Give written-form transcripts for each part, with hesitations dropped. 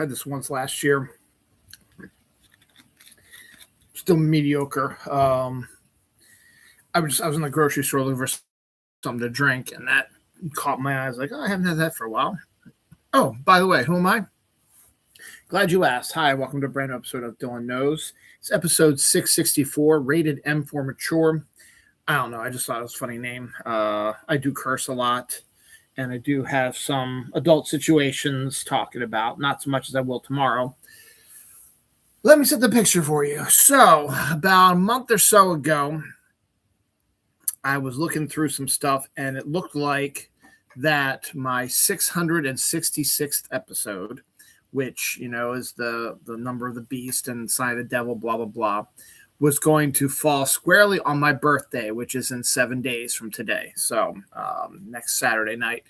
Tried this once last year. Still mediocre. I was in the grocery store looking for something to drink, and that caught my eyes. Like, oh, I haven't had that for a while. Oh, by the way, who am I? Glad you asked. Hi, welcome to a brand new episode of Dylan Knows. It's episode 664, rated M for mature. I don't know. I just thought it was a funny name. I do curse a lot, and I do have some adult situations talking about, not so much as I will tomorrow. Let me set the picture for you. So, about a month or so ago, I was looking through some stuff, and it looked like that my 666th episode, which, is the number of the beast and sign of the devil, blah, blah, blah, was going to fall squarely on my birthday, which is in 7 days from today. So next Saturday night.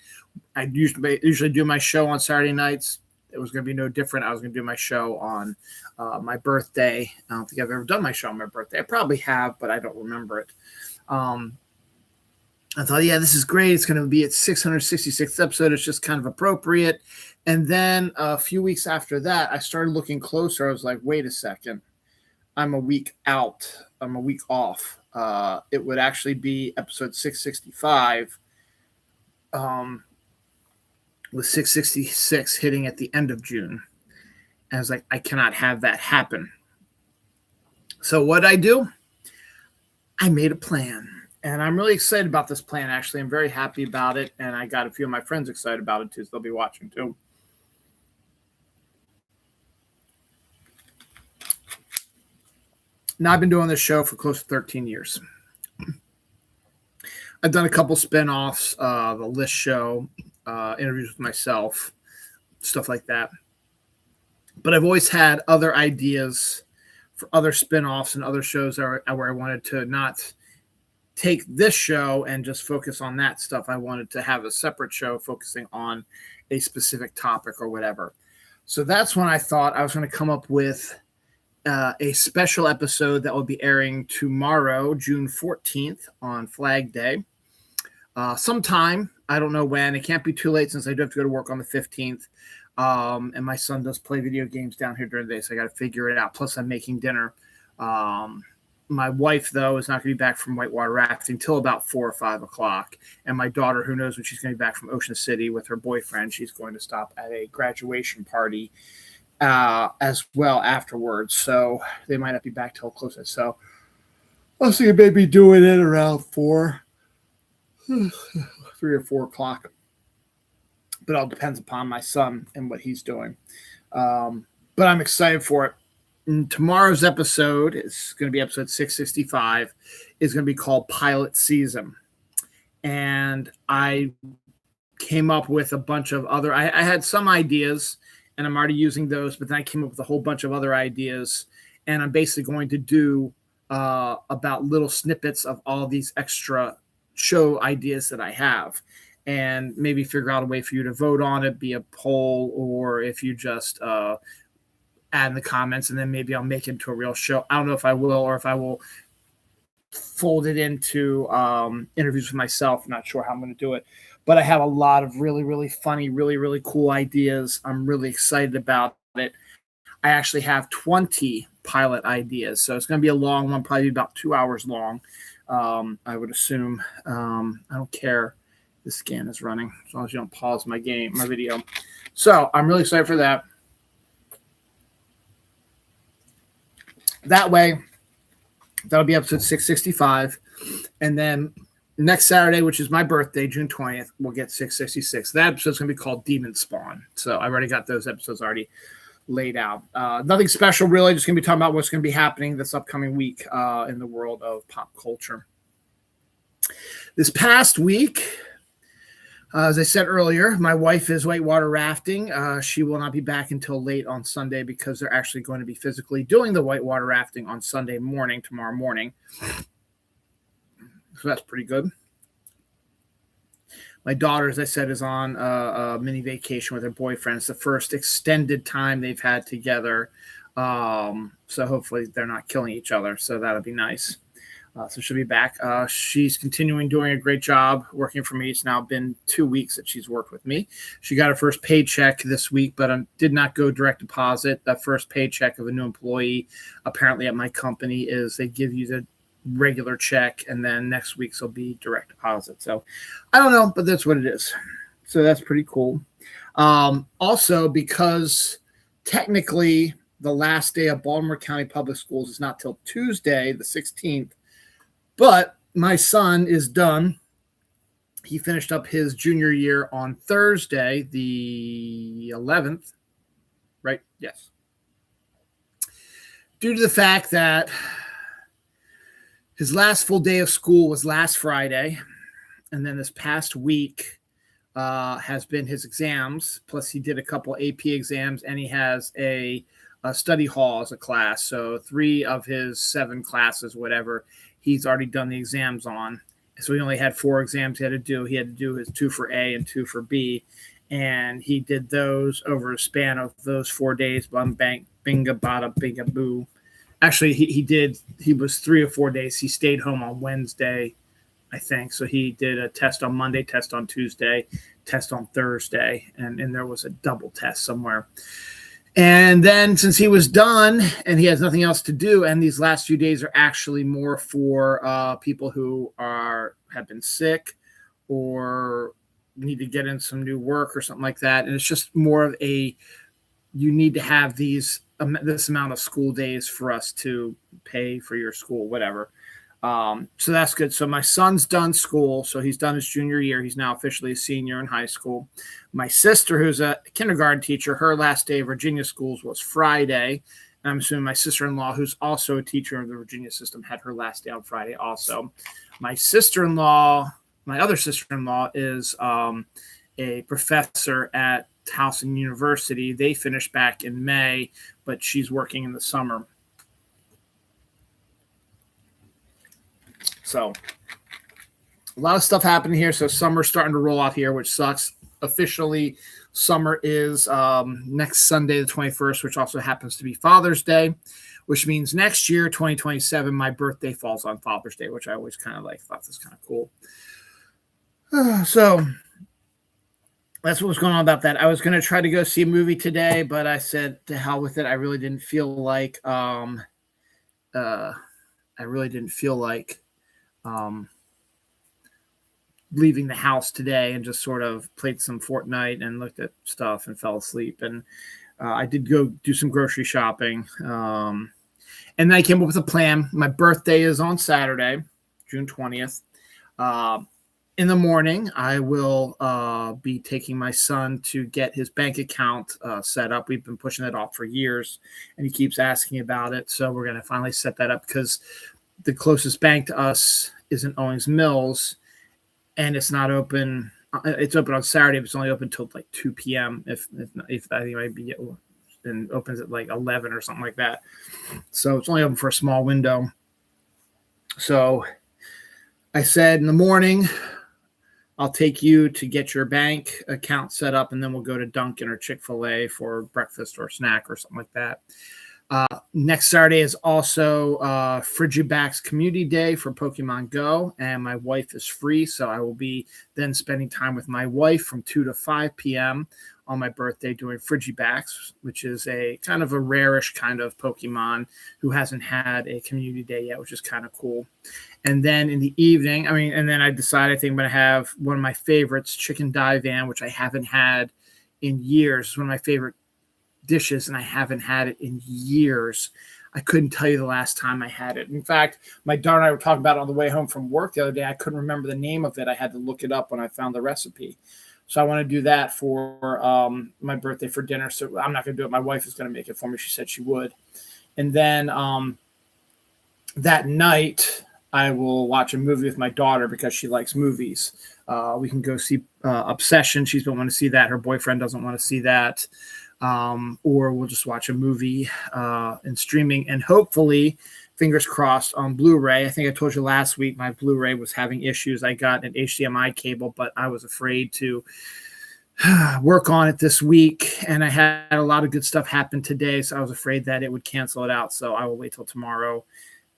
I usually do my show on Saturday nights. It was going to be no different. I was going to do my show on my birthday. I don't think I've ever done my show on my birthday. I probably have, but I don't remember it. I thought, yeah, this is great. It's going to be its 666th episode. It's just kind of appropriate. And then a few weeks after that, I started looking closer. I was like, wait a second. I'm a week out. I'm a week off. It would actually be episode 665, with 666 hitting at the end of June. And I was like, I cannot have that happen. So what I do? I made a plan. And I'm really excited about this plan, actually. I'm very happy about it. And I got a few of my friends excited about it, too, so they'll be watching, too. Now, I've been doing this show for close to 13 years. I've done a couple spinoffs, the List Show, interviews with myself, stuff like that. But I've always had other ideas for other spinoffs and other shows where I wanted to not take this show and just focus on that stuff. I wanted to have a separate show focusing on a specific topic or whatever. So that's when I thought I was going to come up with a special episode that will be airing tomorrow, June 14th on Flag Day. Sometime, I don't know when. It can't be too late since I do have to go to work on the 15th. And my son does play video games down here during the day, so I got to figure it out. Plus, I'm making dinner. My wife, though, is not going to be back from whitewater rafting until about 4 or 5 o'clock. And my daughter, who knows when she's going to be back from Ocean City with her boyfriend, she's going to stop at a graduation party as well afterwards. So they might not be back till closer. So I'll see maybe doing it around 3 or 4 o'clock. But it all depends upon my son and what he's doing. But I'm excited for it. And tomorrow's episode is going to be episode 665. Is going to be called Pilot Season. And I came up with a bunch of other, I had some ideas, and I'm already using those, but then I came up with a whole bunch of other ideas. And I'm basically going to do about little snippets of all these extra show ideas that I have. And maybe figure out a way for you to vote on it, be a poll, or if you just add in the comments, and then maybe I'll make it into a real show. I don't know if I will, or if I will fold it into interviews with myself. I'm not sure how I'm going to do it, but I have a lot of really, really funny, really, really cool ideas. I'm really excited about it. I actually have 20 pilot ideas, so it's going to be a long one, probably about 2 hours long. I would assume. I don't care. The scan is running as long as you don't pause my video. So I'm really excited for that. That way, that'll be episode 665. And then next Saturday, which is my birthday, June 20th, we'll get 666. That episode's going to be called Demon Spawn. So I've already got those episodes already laid out. Nothing special, really. Just going to be talking about what's going to be happening this upcoming week in the world of pop culture. This past week, as I said earlier, my wife is whitewater rafting. She will not be back until late on Sunday because they're actually going to be physically doing the whitewater rafting on Sunday morning, tomorrow morning. So that's pretty good. My daughter, as I said, is on a mini vacation with her boyfriend. It's the first extended time they've had together. So hopefully they're not killing each other. So that'll be nice. So she'll be back. She's continuing doing a great job working for me. It's now been 2 weeks that she's worked with me. She got her first paycheck this week, but did not go direct deposit. The first paycheck of a new employee, apparently at my company, is they give you the regular check, and then next week's will be direct deposit. So I don't know, but that's what it is. So that's pretty cool. Also, because technically the last day of Baltimore County Public Schools is not till Tuesday, the 16th, but my son is done. He finished up his junior year on Thursday, the 11th, right? Yes. Due to the fact that his last full day of school was last Friday, and then this past week has been his exams, plus he did a couple AP exams, and he has a study hall as a class. So 3 of his 7 classes, whatever, he's already done the exams on. So he only had 4 exams he had to do. He had to do his 2 for A and 2 for B. And he did those over a span of those 4 days. Bum, bang, binga, bada, binga, boo. Actually, he was 3 or 4 days. He stayed home on Wednesday, I think. So he did a test on Monday, test on Tuesday, test on Thursday. And there was a double test somewhere. And then since he was done and he has nothing else to do, and these last few days are actually more for people who have been sick or need to get in some new work or something like that. And it's just more of you need to have this amount of school days for us to pay for your school, whatever. So that's good. So my son's done school. So he's done his junior year. He's now officially a senior in high school. My sister, who's a kindergarten teacher, her last day of Virginia schools was Friday. And I'm assuming my sister-in-law, who's also a teacher in the Virginia system, had her last day on Friday also. My other sister-in-law is a professor at Towson University. They finished back in May, but she's working in the summer. So a lot of stuff happening here. So summer's starting to roll out here, which sucks. Officially, summer is next Sunday, the 21st, which also happens to be Father's Day, which means next year, 2027, my birthday falls on Father's Day, which I always kind of thought this kind of cool. So that's what was going on about that. I was going to try to go see a movie today, but I said to hell with it. I really didn't feel like leaving the house today, and just sort of played some Fortnite and looked at stuff and fell asleep. And I did go do some grocery shopping. And then I came up with a plan. My birthday is on Saturday, June 20th. In the morning, I will be taking my son to get his bank account set up. We've been pushing that off for years, and he keeps asking about it. So we're going to finally set that up, because the closest bank to us is in Owings Mills, and it's not open. It's open on Saturday, but it's only open till like 2 p.m. If I think it might be, and opens at like 11 or something like that. So it's only open for a small window. So I said, in the morning, I'll take you to get your bank account set up, and then we'll go to Dunkin' or Chick-fil-A for breakfast or snack or something like that. Next Saturday is also Frigibax Community Day for Pokemon Go, and my wife is free, so I will be then spending time with my wife from 2 to 5 p.m. on my birthday doing Frigibax, which is a kind of a rarish kind of Pokemon who hasn't had a community day yet, which is kind of cool. And then in the evening, and then I decided I think I'm going to have one of my favorites, Chicken Daivan, which I haven't had in years. It's one of my favorite dishes, and I haven't had it in years. I couldn't tell you the last time I had it. In fact, my daughter and I were talking about it on the way home from work the other day. I couldn't remember the name of it. I had to look it up when I found the recipe. So I want to do that for my birthday for dinner. So I'm not going to do it. My wife is going to make it for me. She said she would. And then that night, I will watch a movie with my daughter because she likes movies. We can go see Obsession. She's been wanting to see that. Her boyfriend doesn't want to see that. Or we'll just watch a movie in streaming, and hopefully, fingers crossed, on Blu-ray. I think I told you last week my Blu-ray was having issues. I got an HDMI cable, but I was afraid to work on it this week, and I had a lot of good stuff happen today, so I was afraid that it would cancel it out. So I will wait till tomorrow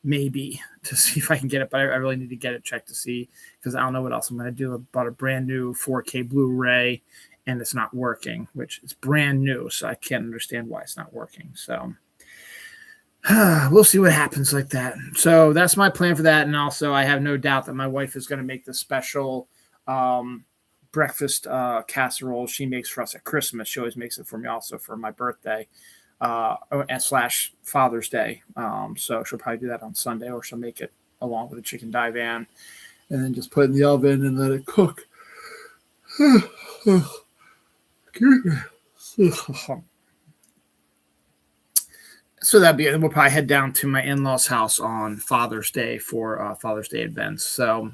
maybe to see if I can get it, but I really need to get it checked to see, because I don't know what else I'm going to do. I bought a brand new 4K Blu-ray and it's not working, which is brand new. So I can't understand why it's not working. So we'll see what happens like that. So that's my plan for that. And also I have no doubt that my wife is going to make the special breakfast casserole she makes for us at Christmas. She always makes it for me also for my birthday / Father's Day. So she'll probably do that on Sunday, or she'll make it along with the chicken daivan and then just put it in the oven and let it cook. So that'd be it. We'll probably head down to my in-laws' house on Father's Day for Father's Day events. So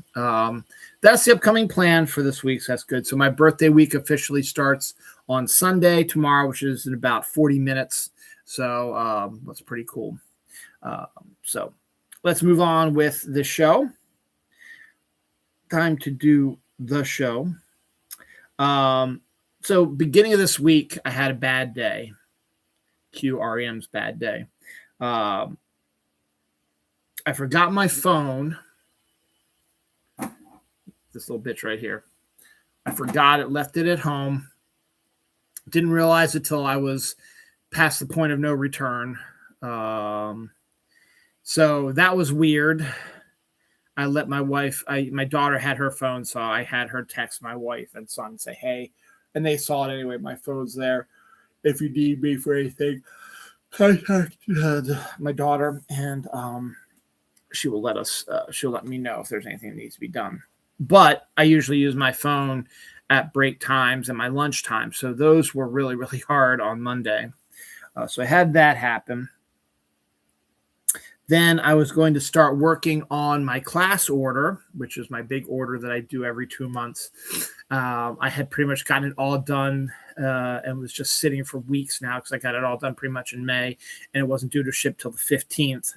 that's the upcoming plan for this week. So that's good. So my birthday week officially starts on Sunday tomorrow, which is in about 40 minutes. So that's pretty cool. So let's move on with the show. Time to do the show. So beginning of this week, I had a bad day. QREM's bad day. I forgot my phone. This little bitch right here. I forgot it, left it at home. Didn't realize it till I was past the point of no return. So that was weird. I let my wife, my daughter had her phone, so I had her text my wife and son and say, hey, and they saw it anyway. My phone's there. If you need me for anything, contact my daughter, and she will let us. She'll let me know if there's anything that needs to be done. But I usually use my phone at break times and my lunch time, so those were really, really hard on Monday. So I had that happen. Then I was going to start working on my class order, which is my big order that I do every 2 months. I had pretty much gotten it all done and was just sitting for weeks now because I got it all done pretty much in May, and it wasn't due to ship till the 15th.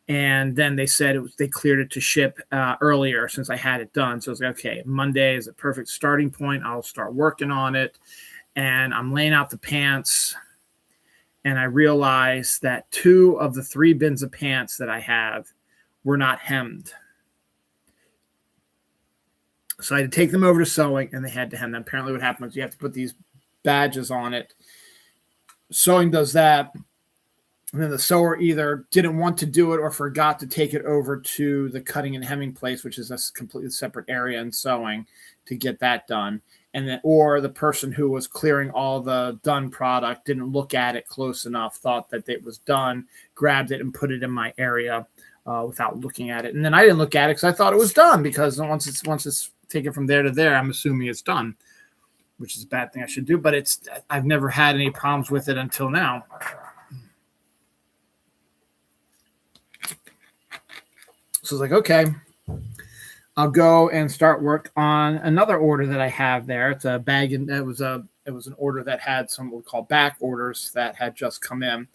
And then they said they cleared it to ship earlier since I had it done. So I was like, okay, Monday is a perfect starting point. I'll start working on it. And I'm laying out the pants. And I realized that 2 of the 3 bins of pants that I have were not hemmed. So I had to take them over to sewing, and they had to hem them. Apparently what happened was you have to put these badges on it. Sewing does that. And then the sewer either didn't want to do it or forgot to take it over to the cutting and hemming place, which is a completely separate area in sewing, to get that done. And then, or the person who was clearing all the done product didn't look at it close enough, thought that it was done, grabbed it and put it in my area without looking at it. And then I didn't look at it because I thought it was done, because once it's taken from there to there, I'm assuming it's done, which is a bad thing I should do. But I've never had any problems with it until now. So I was like, okay, I'll go and start work on another order that I have there. It's a bag, and it was an order that had some what we call back orders that had just come in.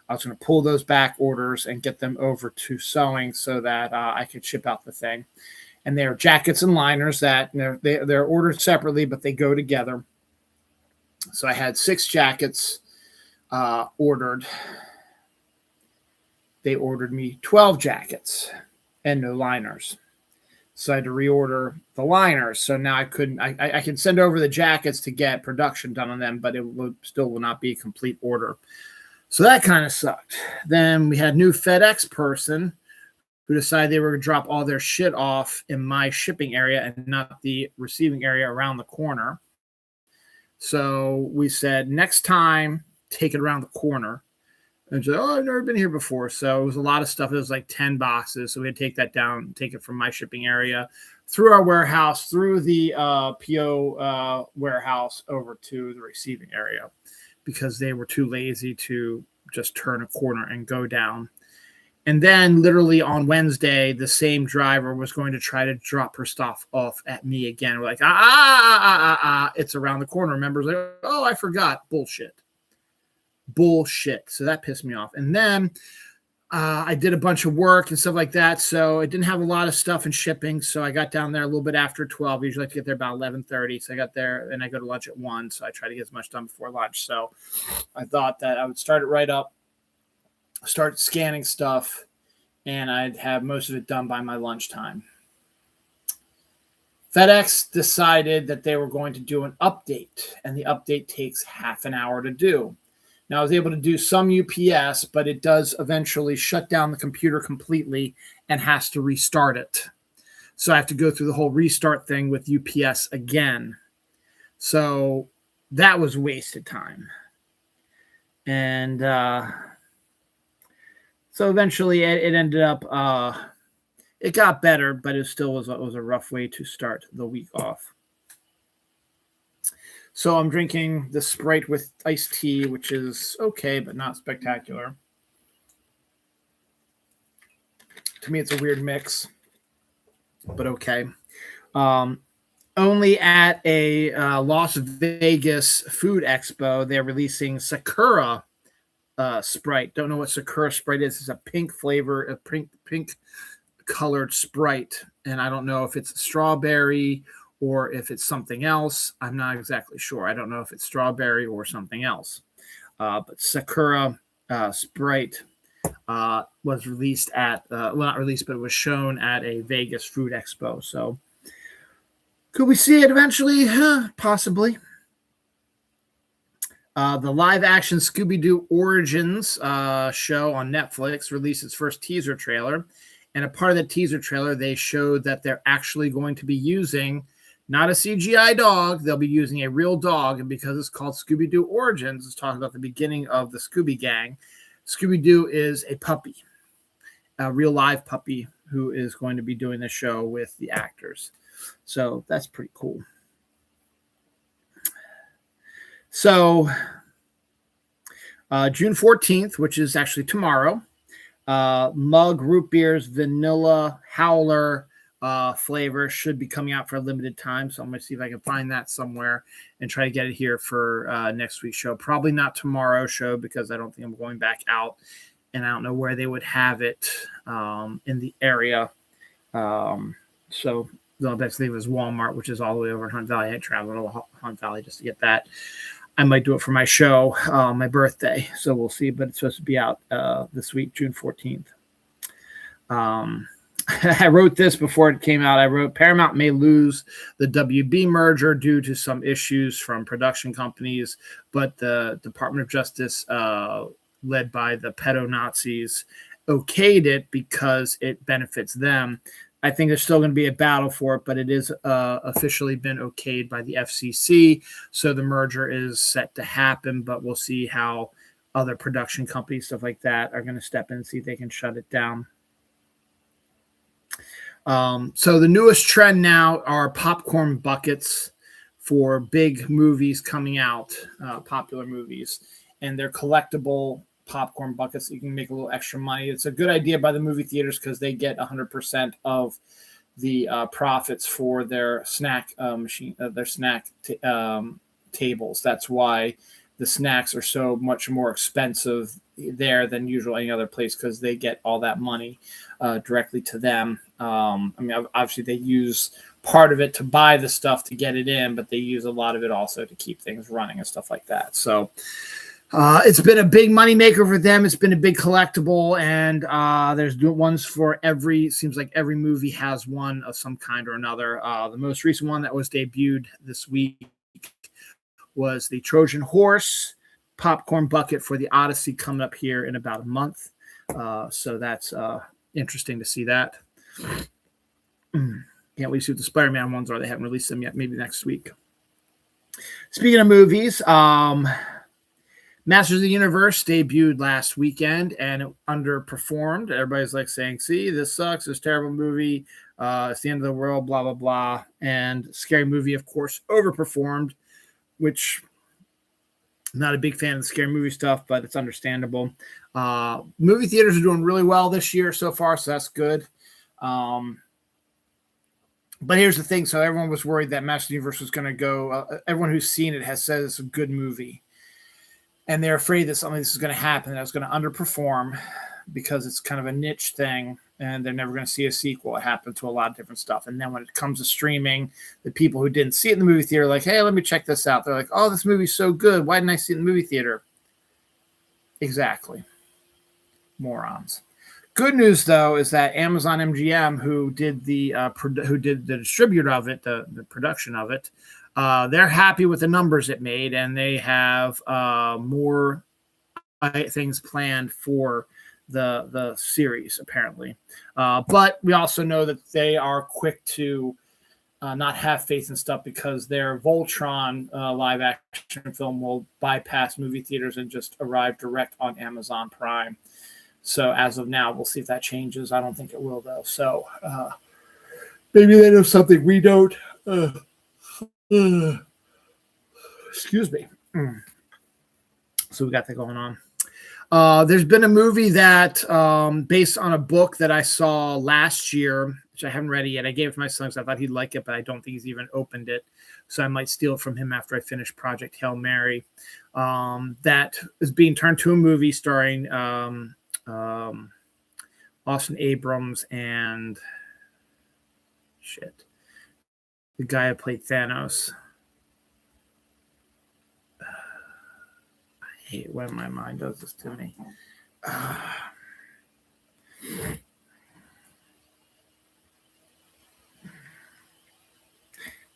I was going to pull those back orders and get them over to sewing so that I could ship out the thing. And they're jackets and liners that they're ordered separately, but they go together. So I had 6 jackets ordered. They ordered me 12 jackets and no liners. So I had to reorder the liners. So now I can send over the jackets to get production done on them, but it still will not be a complete order. So that kind of sucked. Then we had a new FedEx person who decided they were going to drop all their shit off in my shipping area and not the receiving area around the corner. So we said, next time, take it around the corner. And said, oh, I've never been here before. So it was a lot of stuff. It was like 10 boxes. So we had to take that down, take it from my shipping area through our warehouse, through the PO warehouse over to the receiving area, because they were too lazy to just turn a corner and go down. And then literally on Wednesday, the same driver was going to try to drop her stuff off at me again. We're like, it's around the corner. Members like, oh, I forgot. Bullshit. So that pissed me off. And then I did a bunch of work and stuff like that. So I didn't have a lot of stuff in shipping. So I got down there a little bit after 12. I usually like to get there about 11:30. So I got there and I go to lunch at 1. So I try to get as much done before lunch. So I thought that I would start it right up, start scanning stuff, and I'd have most of it done by my lunchtime. FedEx decided that they were going to do an update, and the update takes half an hour to do. Now, I was able to do some UPS, but it does eventually shut down the computer completely and has to restart it. So I have to go through the whole restart thing with UPS again. So that was wasted time. And so eventually it ended up, it got better, but it still was a rough way to start the week off. So I'm drinking the Sprite with iced tea, which is okay, but not spectacular. To me, it's a weird mix, but okay. Only at a Las Vegas food expo, they're releasing Sakura Sprite. Don't know what Sakura Sprite is. It's a pink flavor, a pink colored Sprite, and I don't know if it's strawberry or if it's something else. I'm not exactly sure. I don't know if it's strawberry or something else. But Sakura Sprite was released at, well, not released, but it was shown at a Vegas food expo. So could we see it eventually? Possibly. The live-action Scooby-Doo Origins show on Netflix released its first teaser trailer. And a part of the teaser trailer, they showed that they're actually going to be using not a CGI dog. They'll be using a real dog. And because it's called Scooby-Doo Origins, it's talking about the beginning of the Scooby Gang. Scooby-Doo is a puppy, a real live puppy who is going to be doing the show with the actors. So that's pretty cool. So June 14th, which is actually tomorrow, Mug Root Beer's Vanilla Howler flavor should be coming out for a limited time. So I'm going to see if I can find that somewhere and try to get it here for next week's show. Probably not tomorrow's show because I don't think I'm going back out, and I don't know where they would have it in the area. So the best thing was Walmart, which is all the way over in Hunt Valley. I traveled to Hunt Valley just to get that. I might do it for my show, my birthday. So we'll see, but it's supposed to be out this week, June 14th. I wrote this before it came out. I wrote Paramount may lose the WB merger due to some issues from production companies, but the Department of Justice, led by the pedo-Nazis, okayed it because it benefits them. I think there's still going to be a battle for it, but it is officially been okayed by the FCC. So the merger is set to happen, but we'll see how other production companies, stuff like that, are going to step in and see if they can shut it down. So the newest trend now are popcorn buckets for big movies coming out, popular movies, and they're collectible popcorn buckets. So you can make a little extra money. It's a good idea by the movie theaters because they get 100% of the profits for their snack machine, their snack tables. That's why the snacks are so much more expensive there than usual any other place, because they get all that money directly to them. I mean, obviously they use part of it to buy the stuff to get it in, but they use a lot of it also to keep things running and stuff like that. So it's been a big money maker for them. It's been a big collectible, and there's ones for seems like every movie has one of some kind or another. The most recent one that was debuted this week was the Trojan Horse popcorn bucket for the Odyssey, coming up here in about a month. So that's interesting to see that. Can't wait to see what the Spider-Man ones are. They haven't released them yet. Maybe next week. Speaking of movies, Masters of the Universe debuted last weekend and it underperformed. Everybody's like saying, see, this sucks. It's a terrible movie. It's the end of the world, blah, blah, blah. And Scary Movie, of course, overperformed, which I'm not a big fan of the scary movie stuff, but it's understandable. Movie theaters are doing really well this year so far, so that's good. But here's the thing. So everyone was worried that Masters of the Universe was going to go. Everyone who's seen it has said it's a good movie. And they're afraid that something like this is going to happen, that it's going to underperform because it's kind of a niche thing and they're never going to see a sequel. It happened to a lot of different stuff. And then when it comes to streaming, the people who didn't see it in the movie theater are like, hey, let me check this out. They're like, oh, this movie's so good. Why didn't I see it in the movie theater? Exactly. Morons. Good news though is that Amazon MGM, who did the distributor of it, the production of it, they're happy with the numbers it made, and they have more things planned for the series apparently. But we also know that they are quick to not have faith in stuff because their Voltron live action film will bypass movie theaters and just arrive direct on Amazon Prime. So as of now, we'll see if that changes. I don't think it will, though. So maybe they know something we don't. Excuse me. So we got that going on. There's been a movie that based on a book that I saw last year, which I haven't read yet. I gave it to my son because I thought he'd like it, but I don't think he's even opened it. So I might steal it from him after I finish Project Hail Mary. That is being turned to a movie starring Austin Abrams and the guy who played Thanos. I hate when my mind does this to me.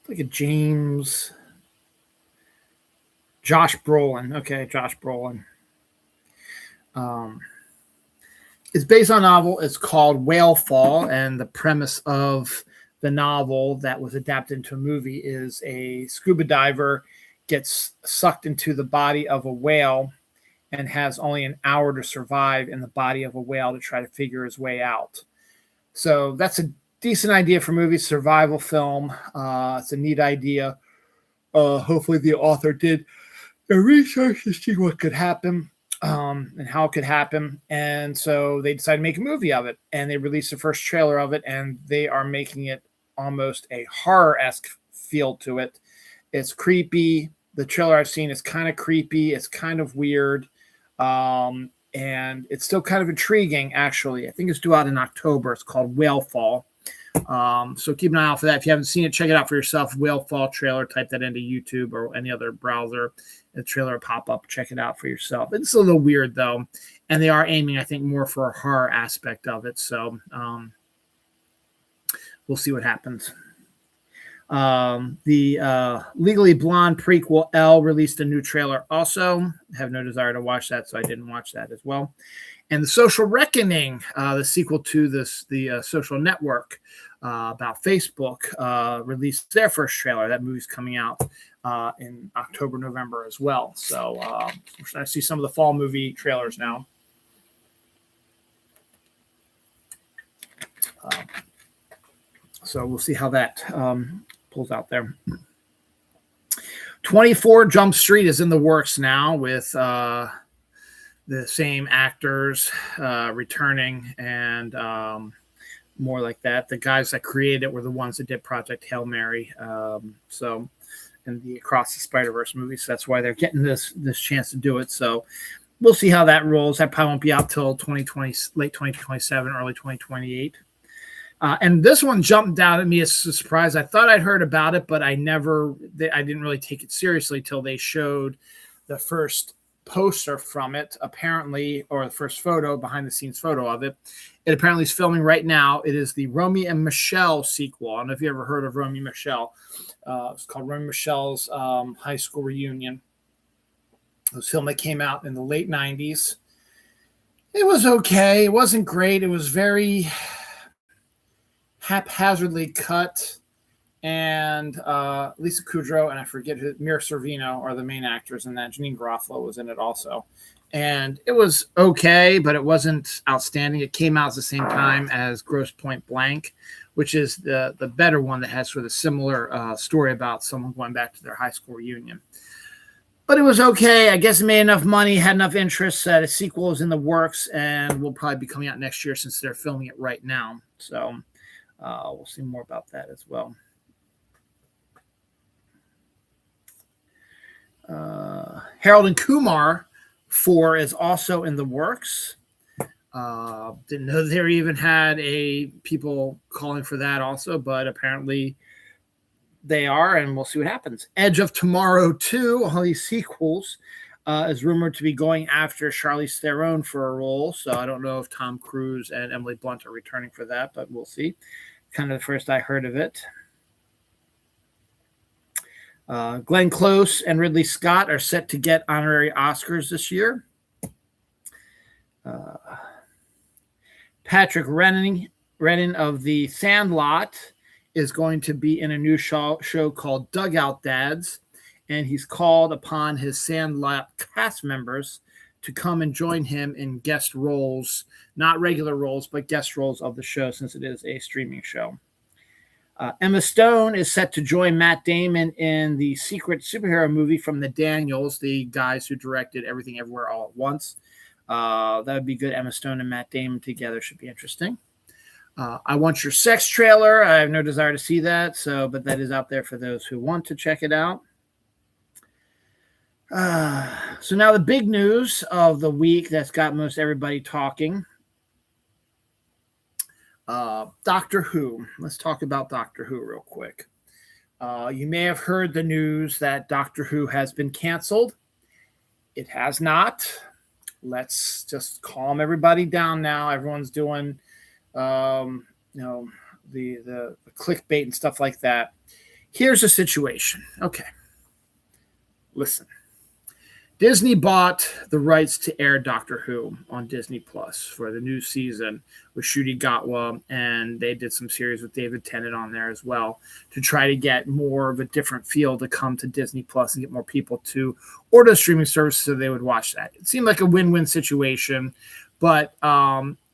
Like a Josh Brolin. Okay, Josh Brolin. It's based on a novel. It's called Whale Fall, and the premise of the novel that was adapted into a movie is a scuba diver gets sucked into the body of a whale and has only an hour to survive in the body of a whale to try to figure his way out. So that's a decent idea for a movie, survival film. It's a neat idea. Hopefully the author did the research to see what could happen. And how it could happen. And so they decided to make a movie of it, and they released the first trailer of it, and they are making it almost a horror-esque feel to it. It's creepy. The trailer I've seen is kind of creepy. It's kind of weird. And it's still kind of intriguing, actually. I think it's due out in October. It's called Whale Fall. So keep an eye out for that. If you haven't seen it, check it out for yourself. Whale Fall trailer. Type that into YouTube or any other browser. The trailer will pop up. Check it out for yourself. It's a little weird, though. And they are aiming, I think, more for a horror aspect of it. So we'll see what happens. The Legally Blonde prequel, Elle, released a new trailer also. I have no desire to watch that, so I didn't watch that as well. And The Social Reckoning, the sequel to the Social Network about Facebook, released their first trailer. That movie's coming out in October, November as well. So we're starting to see some of the fall movie trailers now. So we'll see how that pulls out there. 24 Jump Street is in the works now with the same actors returning and more like that. The guys that created it were the ones that did Project Hail Mary. And the Across the Spider-Verse movie. So that's why they're getting this chance to do it. So we'll see how that rolls. That probably won't be out till 2020, late 2027, early 2028. And this one jumped out at me as a surprise. I thought I'd heard about it, but I didn't really take it seriously till they showed the first poster from it, apparently, or the first photo, behind the scenes photo of it. It apparently is filming right now. It is the Romy and Michelle sequel. I don't know if you ever heard of Romy and Michelle. It's called Romy and Michelle's High School Reunion. It was a film that came out in the late 90s. It was okay. It wasn't great. It was very haphazardly cut. And Lisa Kudrow and I forget who, Mira Sorvino are the main actors in that. Janine Garofalo was in it also. And it was okay, but it wasn't outstanding. It came out at the same time as Grosse Pointe Blank, which is the better one that has sort of similar story about someone going back to their high school reunion. But it was okay. I guess it made enough money, had enough interest that a sequel is in the works and will probably be coming out next year since they're filming it right now. So we'll see more about that as well. Harold and Kumar 4 is also in the works. Didn't know they even had people calling for that also, but apparently they are, and we'll see what happens. Edge of Tomorrow 2, all these sequels. is rumored to be going after Charlize Theron for a role. So I don't know if Tom Cruise and Emily Blunt are returning for that, but we'll see. Kind of the first I heard of it. Glenn Close and Ridley Scott are set to get honorary Oscars this year. Patrick Rennan of The Sandlot is going to be in a new show called Dugout Dads, and he's called upon his Sandlot cast members to come and join him in guest roles, not regular roles, but guest roles of the show since it is a streaming show. Emma Stone is set to join Matt Damon in the secret superhero movie from the Daniels, the guys who directed Everything Everywhere All at Once. That would be good. Emma Stone and Matt Damon together should be interesting. I Want Your Sex trailer. I have no desire to see that, but that is out there for those who want to check it out. So now the big news of the week that's got most everybody talking. Doctor Who. Let's talk about Doctor Who real quick. You may have heard the news that Doctor Who has been canceled. It has not. Let's just calm everybody down now. Everyone's doing, the clickbait and stuff like that. Here's the situation. Okay. Listen. Disney bought the rights to air Doctor Who on Disney Plus for the new season with Ncuti Gatwa, and they did some series with David Tennant on there as well to try to get more of a different feel to come to Disney Plus and get more people to order the streaming service so they would watch that. It seemed like a win-win situation, but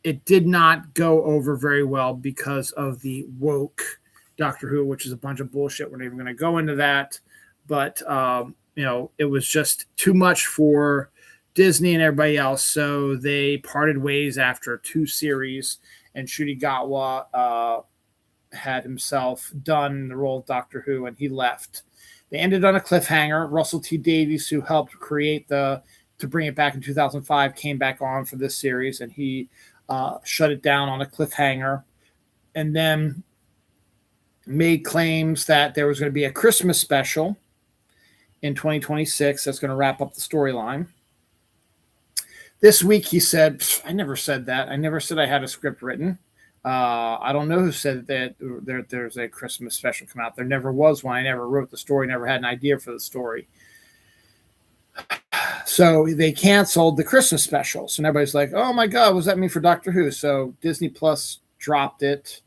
it did not go over very well because of the woke Doctor Who, which is a bunch of bullshit. We're not even going to go into that, but it was just too much for Disney and everybody else. So they parted ways after 2 series, and Ncuti Gatwa had himself done the role of Doctor Who, and he left. They ended on a cliffhanger. Russell T Davies, who helped create to bring it back in 2005, came back on for this series, and he shut it down on a cliffhanger, and then made claims that there was going to be a Christmas special in 2026 that's going to wrap up the storyline. This week he said, I never said that. I never said I had a script written. I don't know who said that there's a Christmas special come out. There never was one. I never wrote the story, never had an idea for the story. So they canceled the Christmas special. So everybody's like, oh my God, what does that mean for Doctor Who? So Disney Plus dropped it,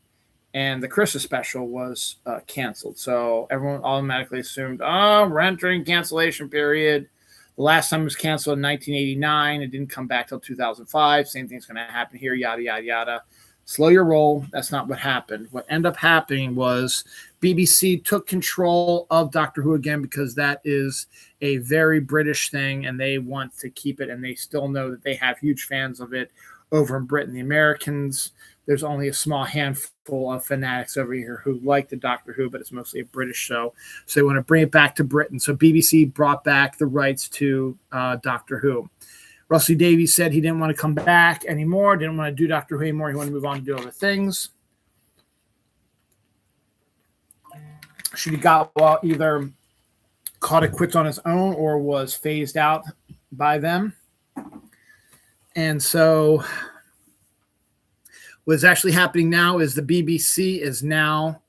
and the Christmas special was canceled. So everyone automatically assumed, we're entering cancellation period. The last time it was canceled in 1989. It didn't come back till 2005. Same thing's going to happen here, yada, yada, yada. Slow your roll. That's not what happened. What ended up happening was BBC took control of Doctor Who again because that is a very British thing, and they want to keep it, and they still know that they have huge fans of it over in Britain. The Americans, there's only a small handful of fanatics over here who like the Doctor Who, but it's mostly a British show. So they want to bring it back to Britain. So BBC brought back the rights to Doctor Who. Russell Davies said he didn't want to come back anymore, didn't want to do Doctor Who anymore. He wanted to move on to do other things. Ncuti Gatwa either called it quits on his own or was phased out by them. And so what's actually happening now is the BBC is now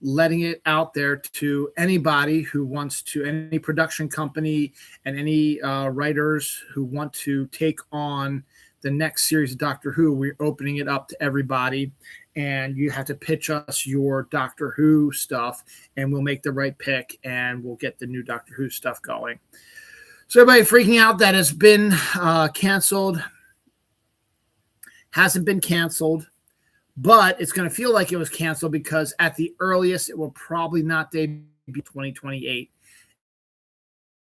letting it out there to anybody who wants to, any production company and any writers who want to take on the next series of Doctor Who. We're opening it up to everybody, and you have to pitch us your Doctor Who stuff, and we'll make the right pick, and we'll get the new Doctor Who stuff going. So everybody freaking out that has been canceled. Hasn't been canceled. But it's going to feel like it was canceled because at the earliest, it will probably not debut 2028.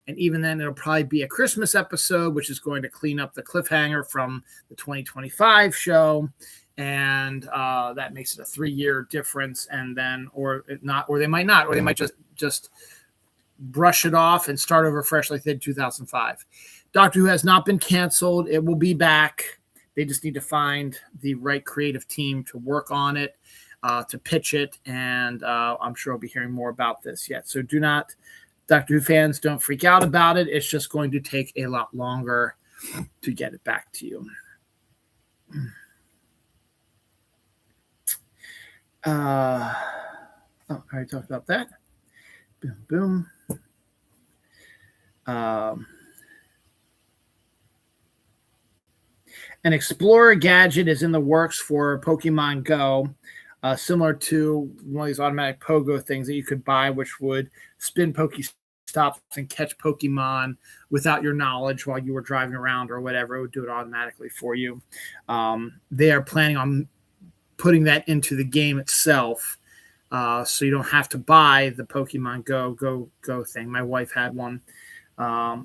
And even then, it'll probably be a Christmas episode, which is going to clean up the cliffhanger from the 2025 show. And that makes it a 3-year difference. And then, or not, or they might not, or they might just brush it off and start over fresh like they did 2005. Doctor Who has not been canceled. It will be back. They just need to find the right creative team to work on it, to pitch it, and I'm sure I'll be hearing more about this yet. So Doctor Who fans, don't freak out about it. It's just going to take a lot longer to get it back to you. I already talked about that. Boom, boom. An Explorer gadget is in the works for Pokemon Go, similar to one of these automatic Pogo things that you could buy, which would spin Pokestops and catch Pokemon without your knowledge while you were driving around or whatever. It would do it automatically for you. They are planning on putting that into the game itself, so you don't have to buy the Pokemon Go thing. My wife had one.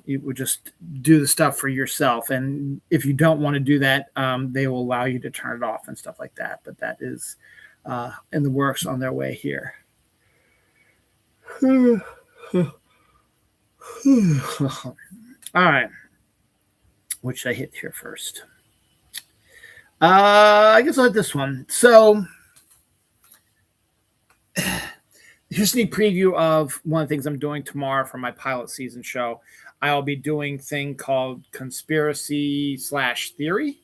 You would just do the stuff for yourself, and if you don't want to do that, they will allow you to turn it off and stuff like that. But that is in the works, on their way here. All right, what should I hit here first? I guess I'll hit this one. So here's a sneak preview of one of the things I'm doing tomorrow for my pilot season show. I'll be doing a thing called conspiracy/theory.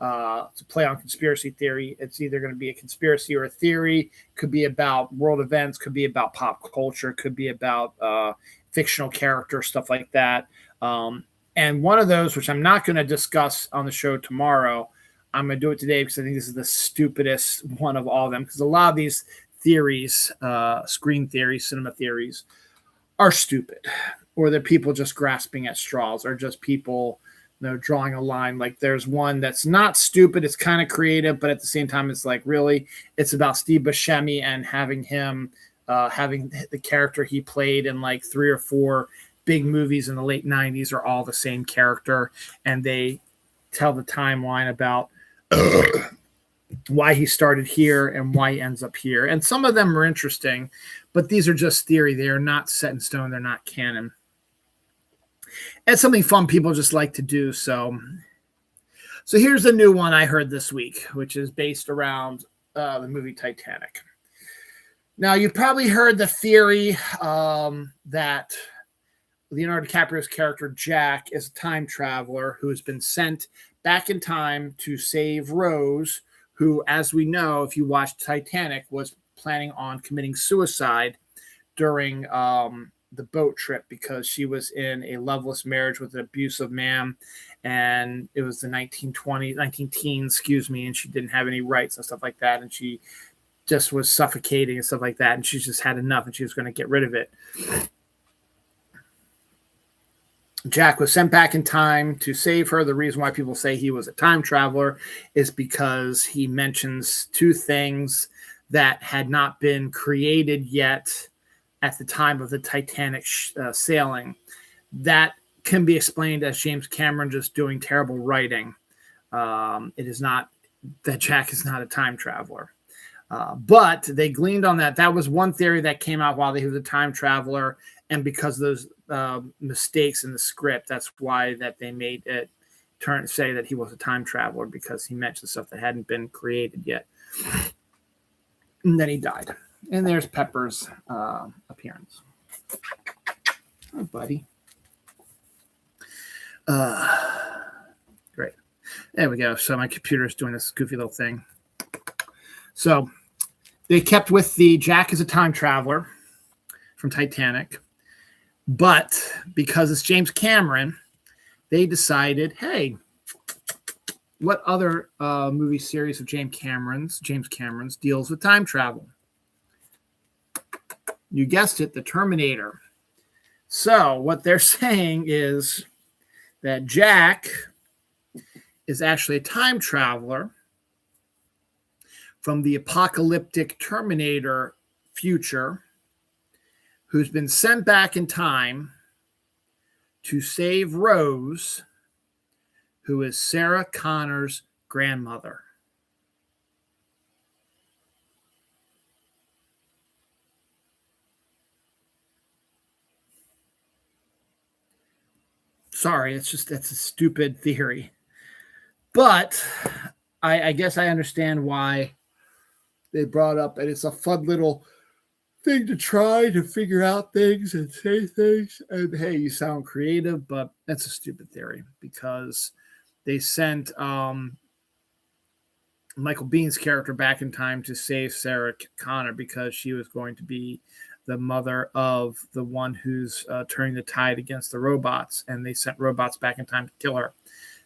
It's a play on conspiracy theory. It's either going to be a conspiracy or a theory. Could be about world events. Could be about pop culture. Could be about fictional characters, stuff like that. And one of those, which I'm not going to discuss on the show tomorrow, I'm going to do it today because I think this is the stupidest one of all of them. Because a lot of these theories, screen theories, cinema theories, are stupid, or they're people just grasping at straws, or just people, drawing a line. Like there's one that's not stupid, it's kind of creative, but at the same time, it's like, really, it's about Steve Buscemi and having him, having the character he played in like 3 or 4 big movies in the late 90s are all the same character, and they tell the timeline about why he started here and why he ends up here. And some of them are interesting, but these are just theory. They are not set in stone. They're not canon. It's something fun people just like to do. So here's a new one I heard this week, which is based around the movie Titanic. Now, you've probably heard the theory that Leonardo DiCaprio's character Jack is a time traveler who has been sent back in time to save Rose, who, as we know, if you watched Titanic, was planning on committing suicide during the boat trip because she was in a loveless marriage with an abusive man, and it was the 19 teens, and she didn't have any rights and stuff like that, and she just was suffocating and stuff like that, and she just had enough, and she was going to get rid of it. Jack was sent back in time to save her. The reason why people say he was a time traveler is because he mentions 2 things that had not been created yet at the time of the Titanic sailing. That can be explained as James Cameron just doing terrible writing. It is not that Jack is not a time traveler. But they gleaned on that. That was one theory that came out while he was a time traveler. And because of those mistakes in the script, that's why that they made it say that he was a time traveler, because he mentioned stuff that hadn't been created yet. And then he died. And there's Pepper's appearance. Oh, buddy. Great. There we go. So my computer is doing this goofy little thing. So they kept with the Jack is a time traveler from Titanic. But because it's James Cameron, they decided, hey, what other movie series of James Cameron's deals with time travel? You guessed it, The Terminator. So what they're saying is that Jack is actually a time traveler from the apocalyptic Terminator future, who's been sent back in time to save Rose, who is Sarah Connor's grandmother. Sorry, that's a stupid theory. But I guess I understand why they brought up, and it's a fun little thing to try to figure out things and say things. And hey, you sound creative, but that's a stupid theory because they sent Michael Bihn's character back in time to save Sarah Connor because she was going to be the mother of the one who's turning the tide against the robots, and they sent robots back in time to kill her.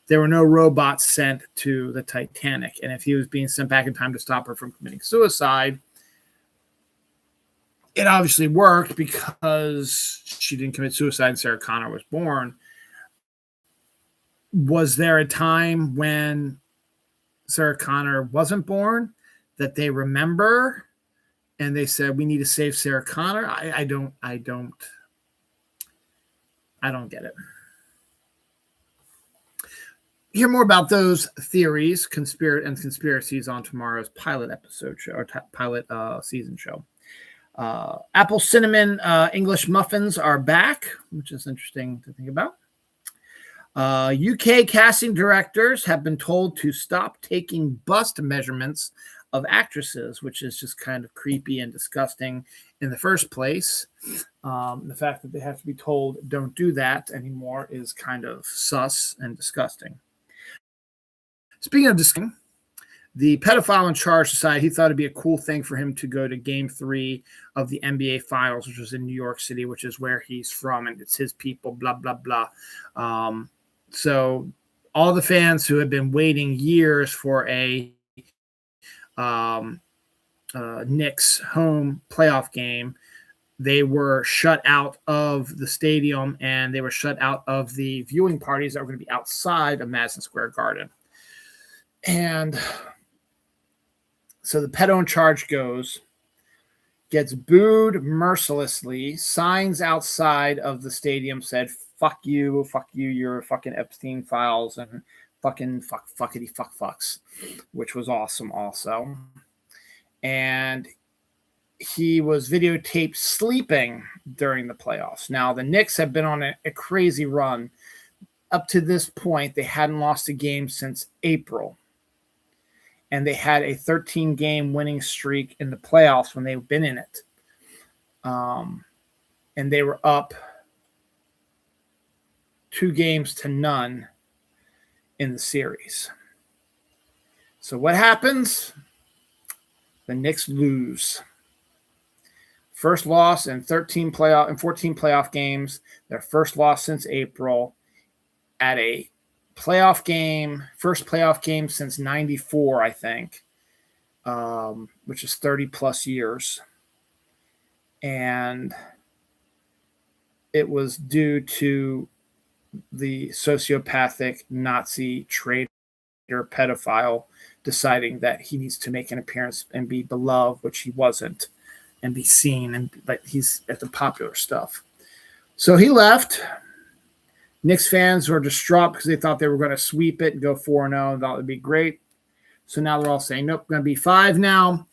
There were no robots sent to the Titanic, and if he was being sent back in time to stop her from committing suicide, it obviously worked because she didn't commit suicide and Sarah Connor was born. Was there a time when Sarah Connor wasn't born that they remember and they said we need to save Sarah Connor? I don't get it. Hear more about those theories, conspiracies on tomorrow's pilot episode show or pilot season show. Apple cinnamon English muffins are back, which is interesting to think about. UK casting directors have been told to stop taking bust measurements of actresses, which is just kind of creepy and disgusting in the first place. The fact that they have to be told don't do that anymore is kind of sus and disgusting. Speaking of disgusting, the pedophile in charge decided he thought it'd be a cool thing for him to go to Game 3 of the NBA Finals, which was in New York City, which is where he's from, and it's his people, blah, blah, blah. So all the fans who had been waiting years for a Knicks home playoff game, they were shut out of the stadium, and they were shut out of the viewing parties that were going to be outside of Madison Square Garden. And so the pedo in charge gets booed mercilessly, signs outside of the stadium said, fuck you, you're fucking Epstein files and fuckity fucks, which was awesome also. And he was videotaped sleeping during the playoffs. Now, the Knicks have been on a crazy run. Up to this point, they hadn't lost a game since April. And they had a 13-game winning streak in the playoffs when they've been in it. And they were up 2-0 in the series. So what happens? The Knicks lose. First loss in 14 playoff games. Their first loss since April at a playoff game, first playoff game since 94, I think, which is 30 plus years. And it was due to the sociopathic Nazi traitor pedophile deciding that he needs to make an appearance and be beloved, which he wasn't, and be seen, and like he's at the popular stuff. So he left. Knicks fans were distraught because they thought they were going to sweep it and go 4-0 and thought it would be great. So now they're all saying, nope, going to be 5 now.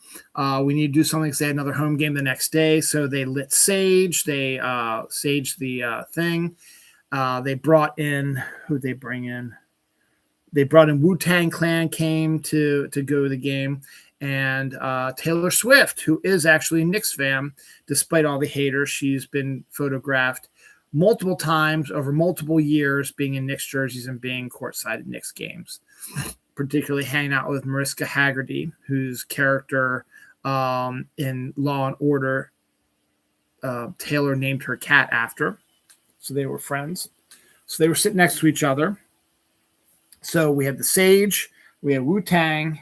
We need to do something because they had another home game the next day. So they lit sage. They saged the thing. They brought in, who'd they bring in? They brought in Wu-Tang Clan came to go to the game. And Taylor Swift, who is actually a Knicks fan, despite all the haters, she's been photographed multiple times over multiple years being in Knicks jerseys and being courtside at Knicks games, particularly hanging out with Mariska Hargitay, whose character in Law and Order, Taylor named her cat after. So they were friends. So they were sitting next to each other. So we had the Sage, we had Wu-Tang,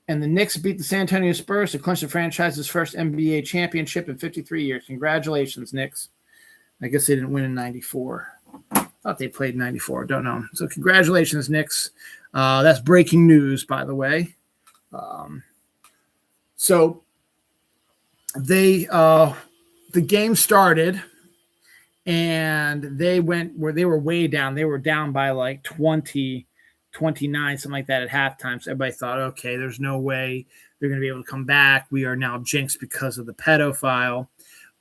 and the Knicks beat the San Antonio Spurs to clinch the franchise's first NBA championship in 53 years. Congratulations, Knicks. I guess they didn't win in 94. Thought they played in 94. Don't know. So congratulations, Knicks. That's breaking news, by the way. So the game started, and they were way down. They were down by like 20, 29, something like that at halftime. So everybody thought, okay, there's no way they're going to be able to come back. We are now jinxed because of the pedophile.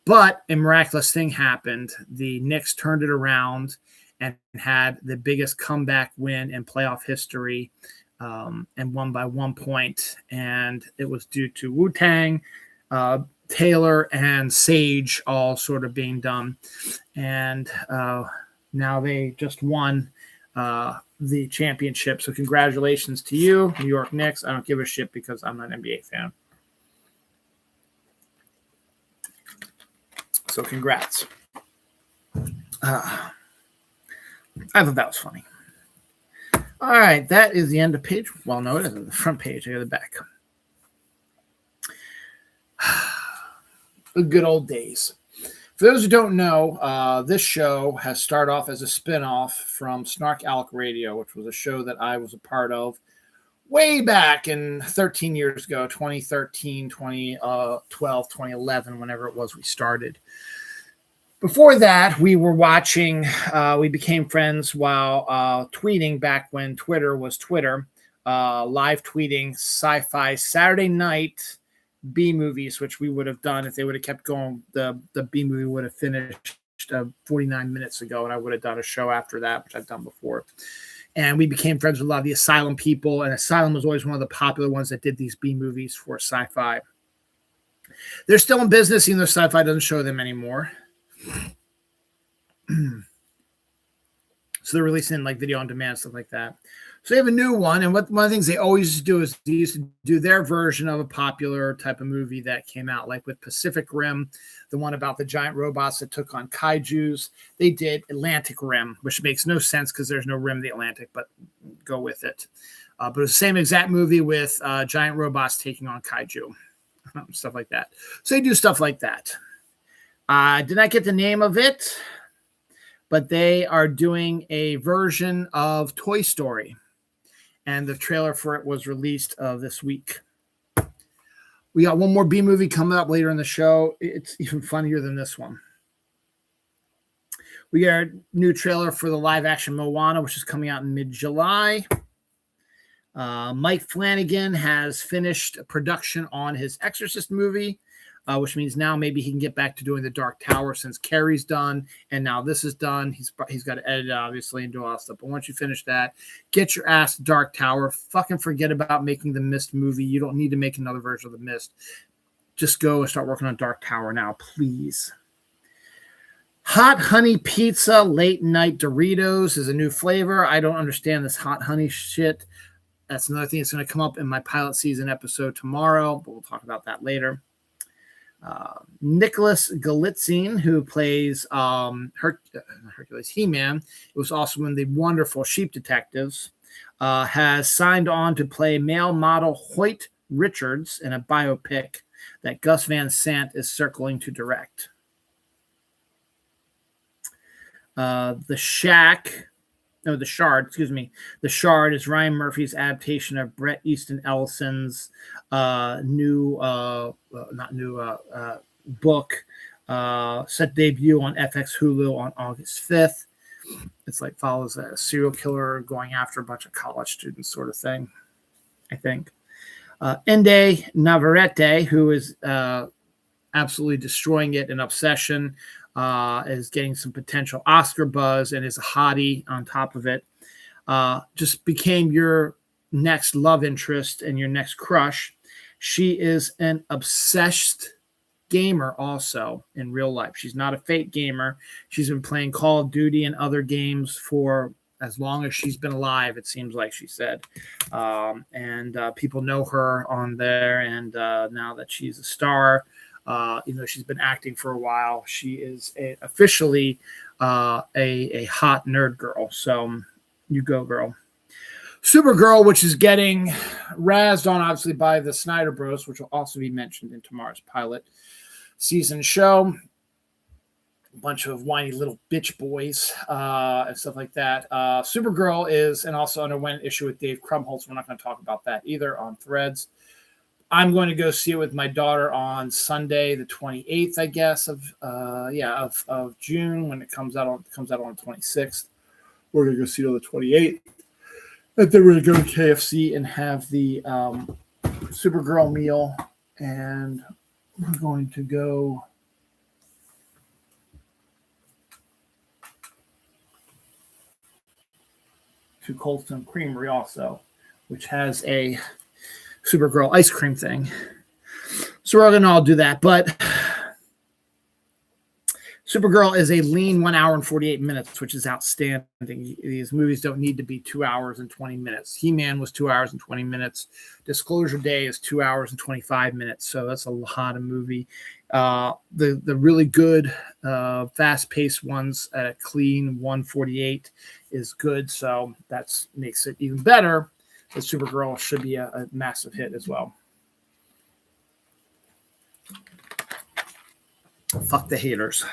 But a miraculous thing happened. The Knicks turned it around and had the biggest comeback win in playoff history, and won by 1 point. And it was due to Wu-Tang Taylor and Sage all sort of being done. And now they just won the championship. So congratulations to you, New York Knicks. I don't give a shit because I'm not an NBA fan. So congrats. I thought that was funny. All right, that is the end of page. Well, no, it isn't the front page. I got the back. The good old days. For those who don't know, this show has started off as a spinoff from Snark Alec Radio, which was a show that I was a part of way back in 13 years ago, 2013, 2012, 2011, whenever it was we started. Before that, we were watching, we became friends while tweeting back when Twitter was Twitter, live tweeting sci-fi Saturday night B movies, which we would have done if they would have kept going. The B movie would have finished 49 minutes ago, and I would have done a show after that, which I've done before. And we became friends with a lot of the Asylum people, and Asylum was always one of the popular ones that did these B movies for sci-fi. They're still in business, even though sci-fi doesn't show them anymore. So they're releasing like video on demand, stuff like that. So they have a new one, and one of the things they always do is they used to do their version of a popular type of movie that came out, like with Pacific Rim, the one about the giant robots that took on kaijus. They did Atlantic Rim, which makes no sense because there's no rim in the Atlantic, but go with it. But it's the same exact movie with giant robots taking on kaiju, stuff like that. So they do stuff like that. I did not get the name of it, but they are doing a version of Toy Story. And the trailer for it was released this week. We got one more B movie coming up later in the show. It's even funnier than this one. We got a new trailer for the live action Moana, which is coming out in mid-July. Mike Flanagan has finished production on his Exorcist movie, which means now maybe he can get back to doing the Dark Tower since Carrie's done and now this is done. He's got to edit it, obviously, and do all that stuff. But once you finish that, get your ass to Dark Tower. Fucking forget about making the Mist movie. You don't need to make another version of the Mist. Just go and start working on Dark Tower now, please. Hot honey pizza, late night Doritos is a new flavor. I don't understand this hot honey shit. That's another thing that's going to come up in my pilot season episode tomorrow, but we'll talk about that later. Nicholas Galitzine, who plays Hercules He-Man, it was also in the wonderful Sheep Detectives, has signed on to play male model Hoyt Richards in a biopic that Gus Van Sant is circling to direct. The Shard is Ryan Murphy's adaptation of Bret Easton Ellison's book, set debut on FX Hulu on August 5th. It's like follows a serial killer going after a bunch of college students sort of thing, I think. Ende Navarrete, who is absolutely destroying it in Obsession, is getting some potential Oscar buzz and is a hottie on top of it. Just became your next love interest and your next crush. She is an obsessed gamer also in real life. She's not a fake gamer. She's been playing Call of Duty and other games for as long as she's been alive, it seems like, she said. And people know her on there. And now that she's a star, she's been acting for a while, she is officially a hot nerd girl. So you go, girl. Supergirl, which is getting razzed on, obviously, by the Snyder Bros, which will also be mentioned in tomorrow's pilot season show. A bunch of whiny little bitch boys and stuff like that. Supergirl is, and also underwent an issue with Dave Krumholtz. We're not going to talk about that either on Threads. I'm going to go see it with my daughter on Sunday, the 28th, I guess, of June, when it comes out on the 26th. We're going to go see it on the 28th. And then we're going to go to KFC and have the Supergirl meal. And we're going to go to Cold Stone Creamery also, which has a Supergirl ice cream thing. So we're going to all do that. But Supergirl is a lean 1 hour and 48 minutes, which is outstanding. These movies don't need to be 2 hours and 20 minutes. He-Man was 2 hours and 20 minutes. Disclosure Day is 2 hours and 25 minutes. So that's a lot of movie. The really good, fast-paced ones at a clean 148 is good. So that makes it even better. The Supergirl should be a massive hit as well. Fuck the haters.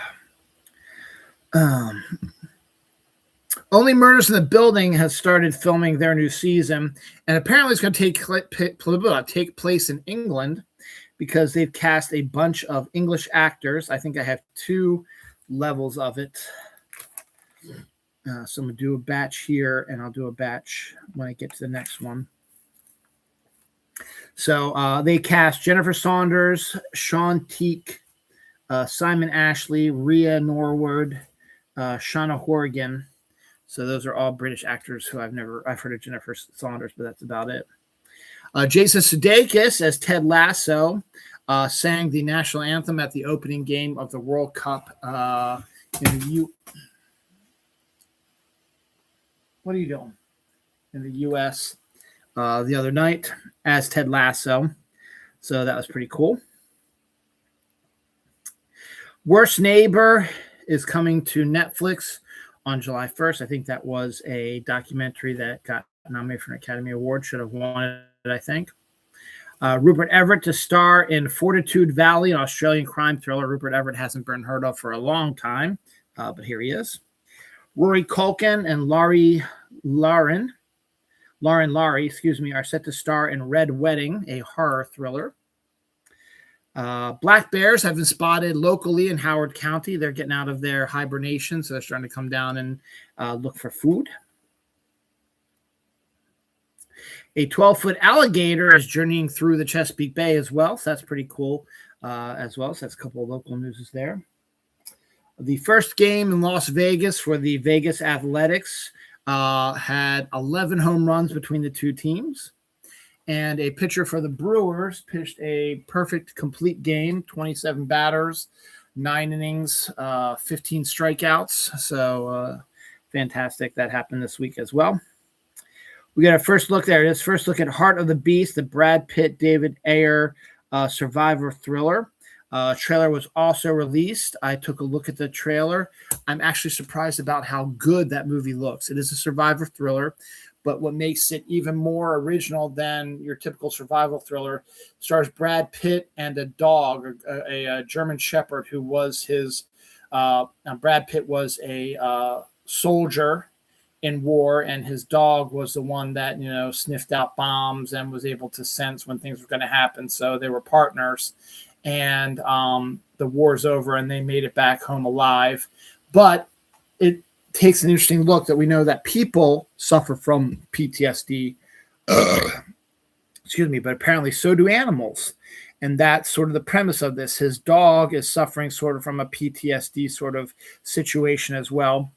Only Murders in the Building has started filming their new season, and apparently it's going to take place in England because they've cast a bunch of English actors. I think I have 2 levels of it. So I'm going to do a batch here, and I'll do a batch when I get to the next one. So they cast Jennifer Saunders, Sean Teague, Simon Ashley, Rhea Norwood, Shauna Horgan. So those are all British actors who I've heard of Jennifer Saunders, but that's about it. Jason Sudeikis as Ted Lasso sang the national anthem at the opening game of the World Cup in the What are you doing? In the U.S. The other night as Ted Lasso. So that was pretty cool. Worst Neighbor is coming to Netflix on July 1st. I think that was a documentary that got nominated for an Academy Award. Should have won it, I think. Rupert Everett to star in Fortitude Valley, an Australian crime thriller. Rupert Everett hasn't been heard of for a long time, but here he is. Rory Culkin and Lauren Laurie, are set to star in Red Wedding, a horror thriller. Black bears have been spotted locally in Howard County. They're getting out of their hibernation, so they're starting to come down and look for food. A 12-foot alligator is journeying through the Chesapeake Bay as well, so that's pretty cool as well. So that's a couple of local news there. The first game in Las Vegas for the Vegas Athletics had 11 home runs between the two teams. And a pitcher for the Brewers pitched a perfect complete game, 27 batters, 9 innings, 15 strikeouts. So fantastic. That happened this week as well. We got a first look there. It is first look at Heart of the Beast, the Brad Pitt, David Ayer survivor thriller. Trailer was also released. I took a look at the trailer. I'm actually surprised about how good that movie looks. It is a survivor thriller. But what makes it even more original than your typical survival thriller stars Brad Pitt and a dog, a German Shepherd who was his. Brad Pitt was a soldier in war, and his dog was the one that sniffed out bombs and was able to sense when things were going to happen. So they were partners, and the war's over, and they made it back home alive. But it takes an interesting look that we know that people suffer from PTSD. Excuse me, but apparently so do animals. And that's sort of the premise of this. His dog is suffering sort of from a PTSD sort of situation as well.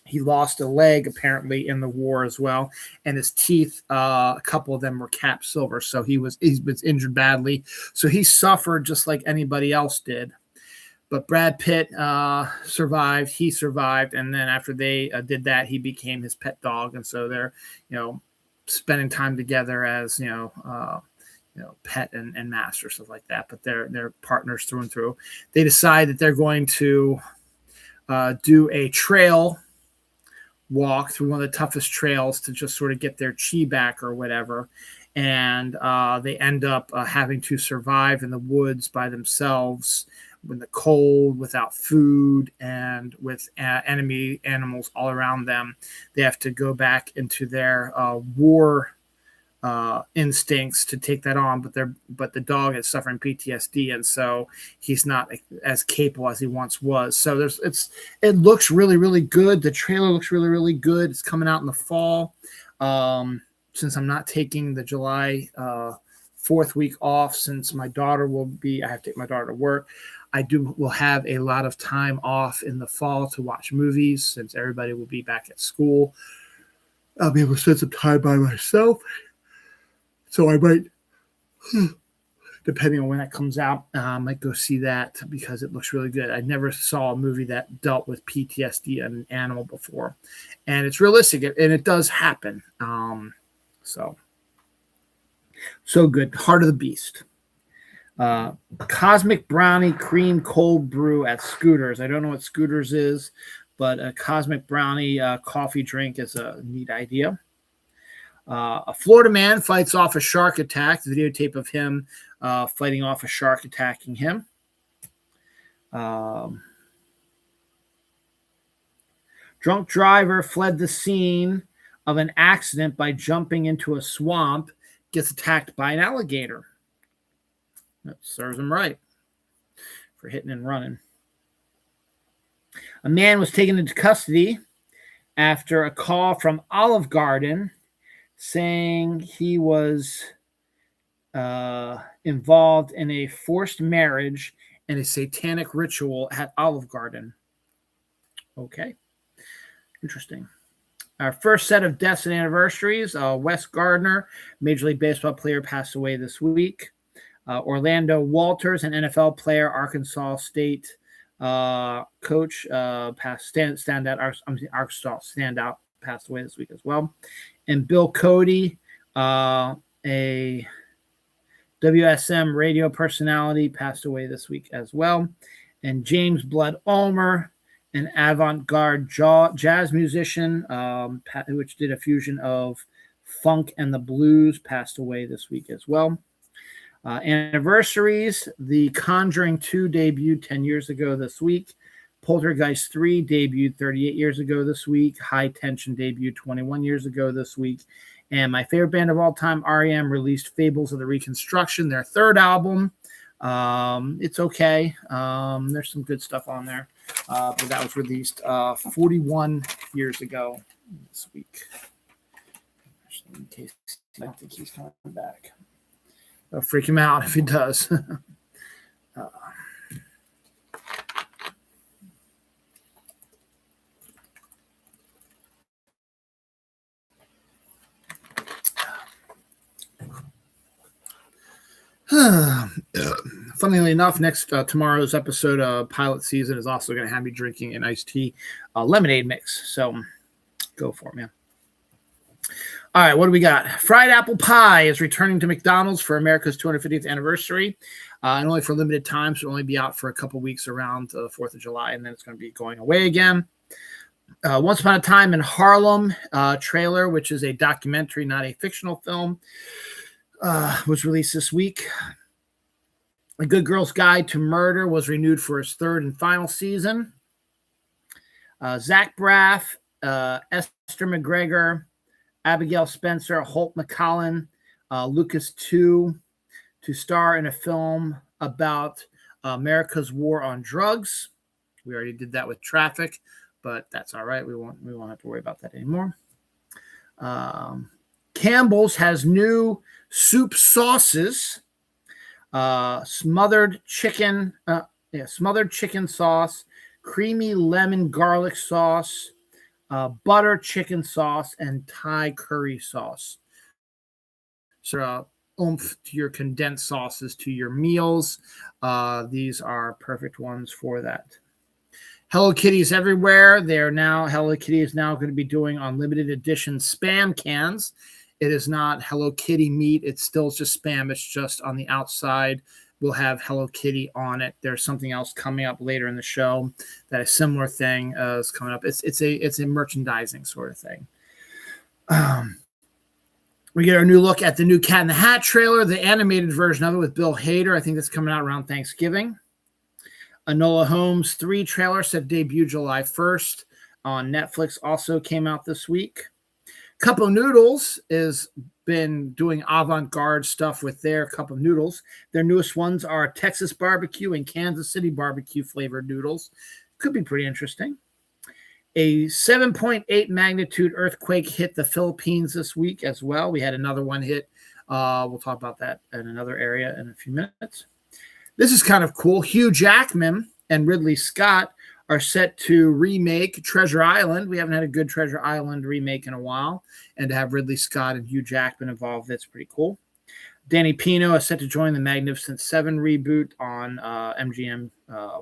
He lost a leg apparently in the war as well, and his teeth, a couple of them were capped silver. So he was injured badly. So he suffered just like anybody else did. But Brad Pitt survived. He survived, and then after they did that, he became his pet dog, and so they're, spending time together as pet and master, stuff like that. But they're partners through and through. They decide that they're going to do a trail walk through one of the toughest trails to just sort of get their chi back or whatever. And they end up having to survive in the woods by themselves in the cold, without food, and with enemy animals all around them. They have to go back into their war instincts to take that on, but the dog is suffering PTSD, and so he's not as capable as he once was. So it looks really, really good. The trailer looks really, really good. It's coming out in the fall. Since I'm not taking the July 4th week off, since I have to take my daughter to work, will have a lot of time off in the fall to watch movies since everybody will be back at school. I'll be able to spend some time by myself. So I might depending on when that comes out. I might go see that because it looks really good. I never saw a movie that dealt with PTSD in an animal before, and it's realistic, and it does happen. So good. Heart of the Beast. Cosmic Brownie Cream Cold Brew at Scooters. I don't know what Scooters is, but a Cosmic Brownie coffee drink is a neat idea. A Florida man fights off a shark attack. The videotape of him fighting off a shark attacking him. Drunk driver fled the scene of an accident by jumping into a swamp, gets attacked by an alligator. That serves him right for hitting and running. A man was taken into custody after a call from Olive Garden saying he was involved in a forced marriage and a satanic ritual at Olive Garden. Okay. Interesting. Our first set of deaths and anniversaries. Wes Gardner, Major League Baseball player, passed away this week. Orlando Walters, an NFL player, Arkansas State coach, Arkansas standout, passed away this week as well. And Bill Cody, a WSM radio personality, passed away this week as well. And James Blood Ulmer, an avant-garde jazz musician, which did a fusion of funk and the blues, passed away this week as well. Anniversaries: The Conjuring 2 debuted 10 years ago this week. Poltergeist 3 debuted 38 years ago this week. High Tension debuted 21 years ago this week. And my favorite band of all time, R.E.M., released Fables of the Reconstruction, their third album. It's okay. There's some good stuff on there. But that was released 41 years ago this week. In case I don't think he's coming back. I'll freak him out if he does. Funnily enough, tomorrow's episode of Pilot Season is also going to have me drinking an iced tea lemonade mix. So go for it, man. All right, what do we got? Fried apple pie is returning to McDonald's for America's 250th anniversary, and only for limited time, so it'll only be out for a couple weeks around the 4th of July, and then it's going to be going away again. Once Upon a Time in Harlem trailer, which is a documentary, not a fictional film, was released this week. A Good Girl's Guide to Murder was renewed for its third and final season. Zach Braff, Esther McGregor, Abigail Spencer, Holt McCallum, Lucas Tu to star in a film about America's war on drugs. We already did that with Traffic, but that's all right. We won't have to worry about that anymore. Campbell's has new soup sauces. Smothered chicken sauce, creamy lemon garlic sauce, butter chicken sauce, and Thai curry sauce. So oomph to your condensed sauces to your meals. These are perfect ones for that. Hello Kitty's everywhere. Hello Kitty is now going to be doing on limited edition Spam cans. It is not Hello Kitty meat. It's still just Spam. It's just on the outside. We'll have Hello Kitty on it. There's something else coming up later in the show that a similar thing is coming up. It's a merchandising sort of thing. We get our new look at the new Cat in the Hat trailer, the animated version of it with Bill Hader. I think that's coming out around Thanksgiving. Enola Holmes 3 trailer set debut July 1st on Netflix also came out this week. Cup of Noodles has been doing avant-garde stuff with their Cup of Noodles. Their newest ones are Texas barbecue and Kansas City barbecue flavored noodles. Could be pretty interesting. A 7.8 magnitude earthquake hit the Philippines this week as well. We had another one hit. We'll talk about that in another area in a few minutes. This is kind of cool. Hugh Jackman and Ridley Scott are set to remake Treasure Island. We haven't had a good Treasure Island remake in a while. And to have Ridley Scott and Hugh Jackman involved, that's pretty cool. Danny Pino is set to join the Magnificent Seven reboot on MGM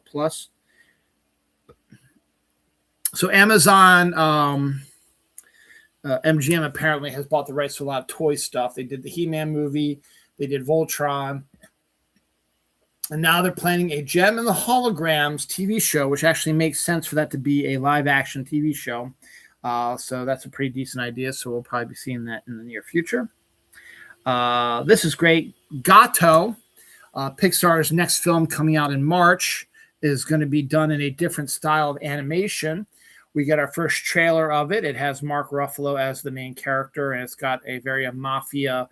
Plus. So Amazon, MGM apparently has bought the rights to a lot of toy stuff. They did the He-Man movie. They did Voltron. And now they're planning a Gem and the Holograms TV show, which actually makes sense for that to be a live-action TV show. So that's a pretty decent idea. So we'll probably be seeing that in the near future. This is great. Gato, Pixar's next film coming out in March, is going to be done in a different style of animation. We get our first trailer of it. It has Mark Ruffalo as the main character, and it's got a very mafia,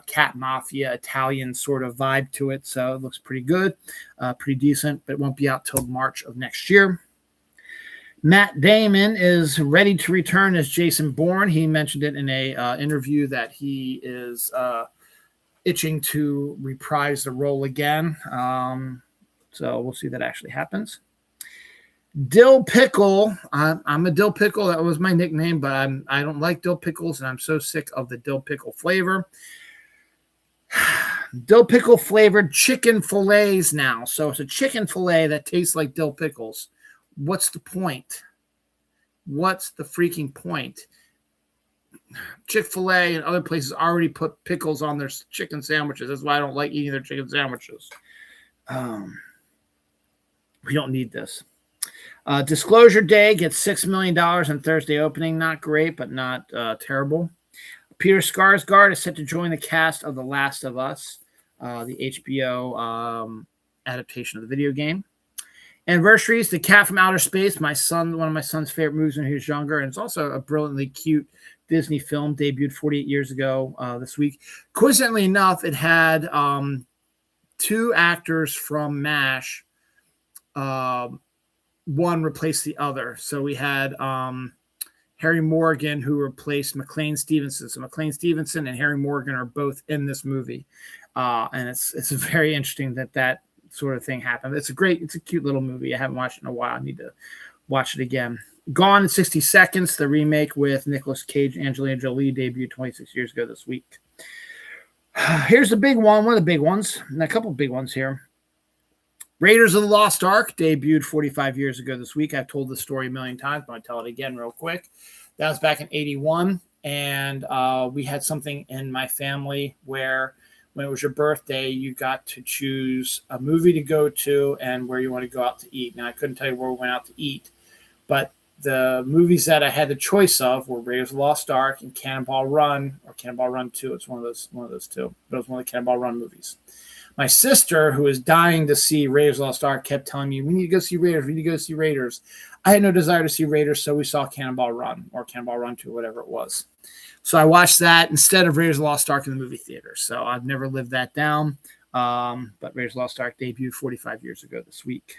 cat mafia, Italian sort of vibe to it. So it looks pretty good, pretty decent, but it won't be out till March of next year. Matt Damon is ready to return as Jason Bourne. He mentioned it in a interview that he is itching to reprise the role again. So we'll see if that actually happens. Dill Pickle. I'm a Dill Pickle. That was my nickname, but I don't like dill pickles, and I'm so sick of the dill pickle flavor. Dill pickle flavored chicken fillets now. So it's a chicken fillet that tastes like dill pickles. What's the point? What's the freaking point? Chick-fil-A and other places already put pickles on their chicken sandwiches. That's why I don't like eating their chicken sandwiches. We don't need this. Disclosure Day gets $6 million on Thursday opening. Not great, but not terrible. Peter Skarsgård is set to join the cast of The Last of Us, the HBO adaptation of the video game. Anniversaries: The Cat from Outer Space, one of my son's favorite movies when he was younger, and it's also a brilliantly cute Disney film, debuted 48 years ago this week. Coincidentally enough, it had two actors from MASH. One replaced the other. So we had Harry Morgan, who replaced McLean Stevenson. So McLean Stevenson and Harry Morgan are both in this movie. And it's very interesting that sort of thing happened. It's a cute little movie. I haven't watched it in a while. I need to watch it again. Gone in 60 Seconds, the remake with Nicolas Cage and Angelina Jolie, debuted 26 years ago this week. Here's the big one of the big ones, and a couple of big ones here. Raiders of the Lost Ark debuted 45 years ago this week. I've told this story a million times, but I'll tell it again real quick. That was back in 81, and we had something in my family where when it was your birthday, you got to choose a movie to go to and where you want to go out to eat. Now, I couldn't tell you where we went out to eat, but the movies that I had the choice of were Raiders of the Lost Ark and Cannonball Run, or Cannonball Run 2. It's one of those two, but it was one of the Cannonball Run movies. My sister, who was dying to see Raiders of the Lost Ark, kept telling me, we need to go see Raiders. We need to go see Raiders. I had no desire to see Raiders, so we saw Cannonball Run or Cannonball Run 2, whatever it was. So I watched that instead of Raiders of the Lost Ark in the movie theater. So I've never lived that down. But Raiders of the Lost Ark debuted 45 years ago this week.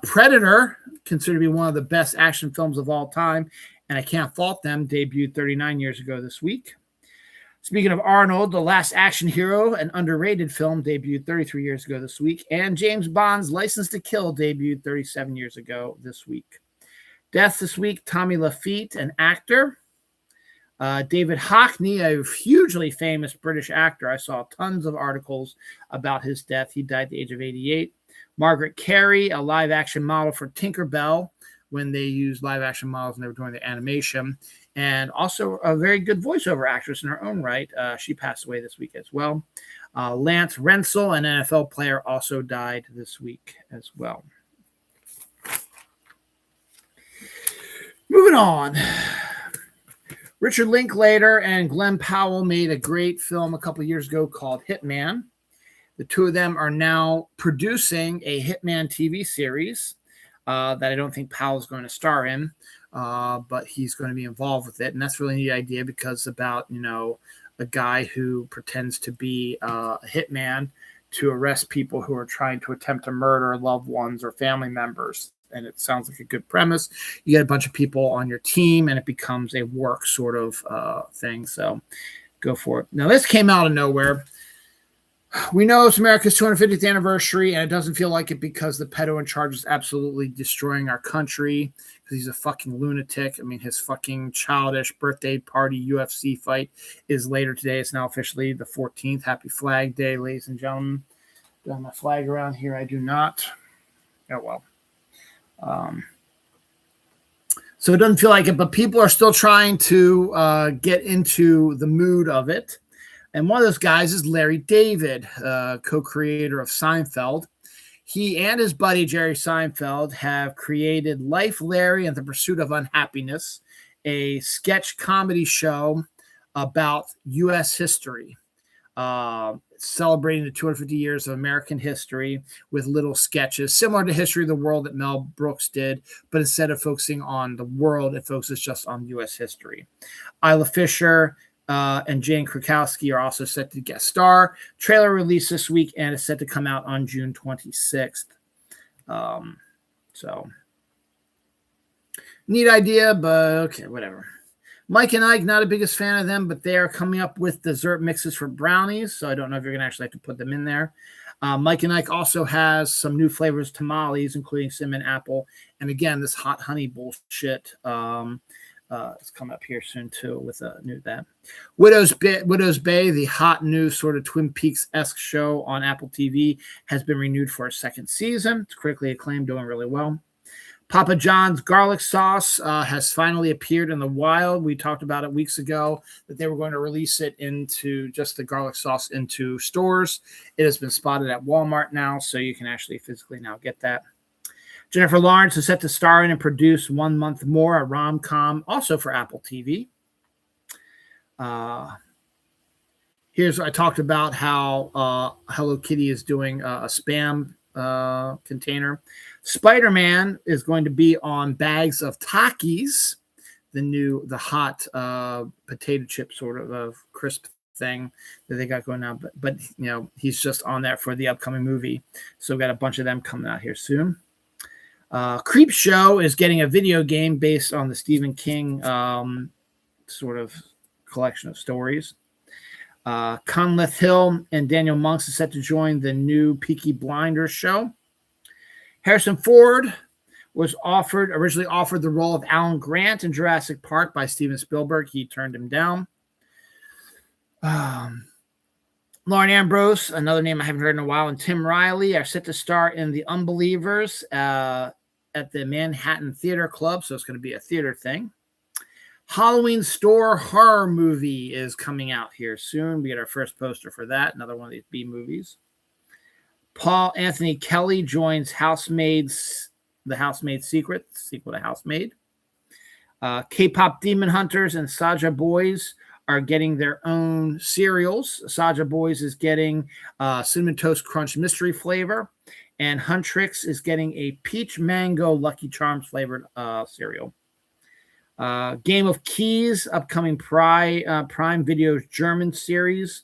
Predator, considered to be one of the best action films of all time, and I can't fault them, debuted 39 years ago this week. Speaking of Arnold, The Last Action Hero, an underrated film, debuted 33 years ago this week. And James Bond's License to Kill debuted 37 years ago this week. Death this week: Tommy Lafitte, an actor. David Hockney, a hugely famous British actor. I saw tons of articles about his death. He died at the age of 88. Margaret Carey, a live-action model for Tinkerbell when they used live-action models and they were doing the animation. And also a very good voiceover actress in her own right. She passed away this week as well. Lance Rensel, an NFL player, also died this week as well. Moving on. Richard Linklater and Glenn Powell made a great film a couple of years ago called Hitman. The two of them are now producing a Hitman TV series that I don't think Powell's going to star in. But he's going to be involved with it. And that's really a neat idea because it's about, a guy who pretends to be a hitman to arrest people who are trying to attempt to murder loved ones or family members. And it sounds like a good premise. You get a bunch of people on your team and it becomes a work sort of thing. So go for it. Now, this came out of nowhere. We know it's America's 250th anniversary, and it doesn't feel like it because the pedo in charge is absolutely destroying our country because he's a fucking lunatic. I mean, his fucking childish birthday party UFC fight is later today. It's now officially the 14th. Happy Flag Day, ladies and gentlemen. Do I have my flag around here? I do not. Oh, well. So it doesn't feel like it, but people are still trying to get into the mood of it. And one of those guys is Larry David, co-creator of Seinfeld. He and his buddy Jerry Seinfeld have created Life, Larry, and the Pursuit of Unhappiness, a sketch comedy show about U.S. history, celebrating the 250 years of American history with little sketches, similar to History of the World that Mel Brooks did, but instead of focusing on the world, it focuses just on U.S. history. Isla Fisher and Jane Krakowski are also set to guest star. Trailer released this week and is set to come out on June 26th. So neat idea, but okay, whatever. Mike and Ike, not the biggest fan of them, but they are coming up with dessert mixes for brownies, so I don't know if you're going to actually have to put them in there. Mike and Ike also has some new flavors tamales, including cinnamon apple, and again, this hot honey bullshit. It's coming up here soon too with a new that. Widow's Bay, the hot new sort of Twin Peaks-esque show on Apple TV, has been renewed for a second season. It's critically acclaimed, doing really well. Papa John's garlic sauce has finally appeared in the wild. We talked about it weeks ago that they were going to release it into just the garlic sauce into stores. It has been spotted at Walmart now, so you can actually physically now get that. Jennifer Lawrence is set to star in and produce 1 Month More, a rom-com, also for Apple TV. Here's I talked about how Hello Kitty is doing a spam container. Spider-Man is going to be on bags of Takis, the hot potato chip sort of crisp thing that they got going on. But you know, he's just on that for the upcoming movie. So we've got a bunch of them coming out here soon. Creep Show is getting a video game based on the Stephen King sort of collection of stories. Conleth Hill and Daniel Monks is set to join the new Peaky Blinders show. Harrison Ford was originally offered the role of Alan Grant in Jurassic Park by Steven Spielberg. He turned him down. Lauren Ambrose, another name I haven't heard in a while, and Tim Riley are set to star in The Unbelievers at the Manhattan Theater Club, so it's going to be a theater thing. Halloween Store horror movie is coming out here soon. We get our first poster for that, another one of these B movies. Paul Anthony Kelly joins The Housemaid's Secret, sequel to Housemaid. K-pop Demon Hunters and Saja Boys are getting their own cereals. Saja Boys is getting Cinnamon Toast Crunch mystery flavor, and Huntrix is getting a peach mango Lucky Charms flavored cereal. Game of Keys, upcoming Prime Video's German series,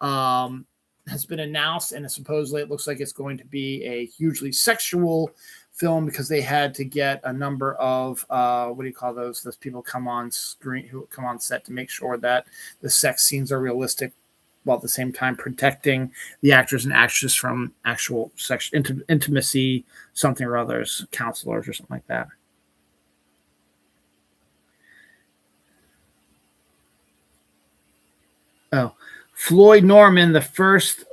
has been announced, and supposedly it looks like it's going to be a hugely sexual film because they had to get a number of what do you call those people come on screen who come on set to make sure that the sex scenes are realistic, while at the same time protecting the actors and actresses from actual intimacy, something or others, counselors or something like that. Oh, Floyd Norman, the first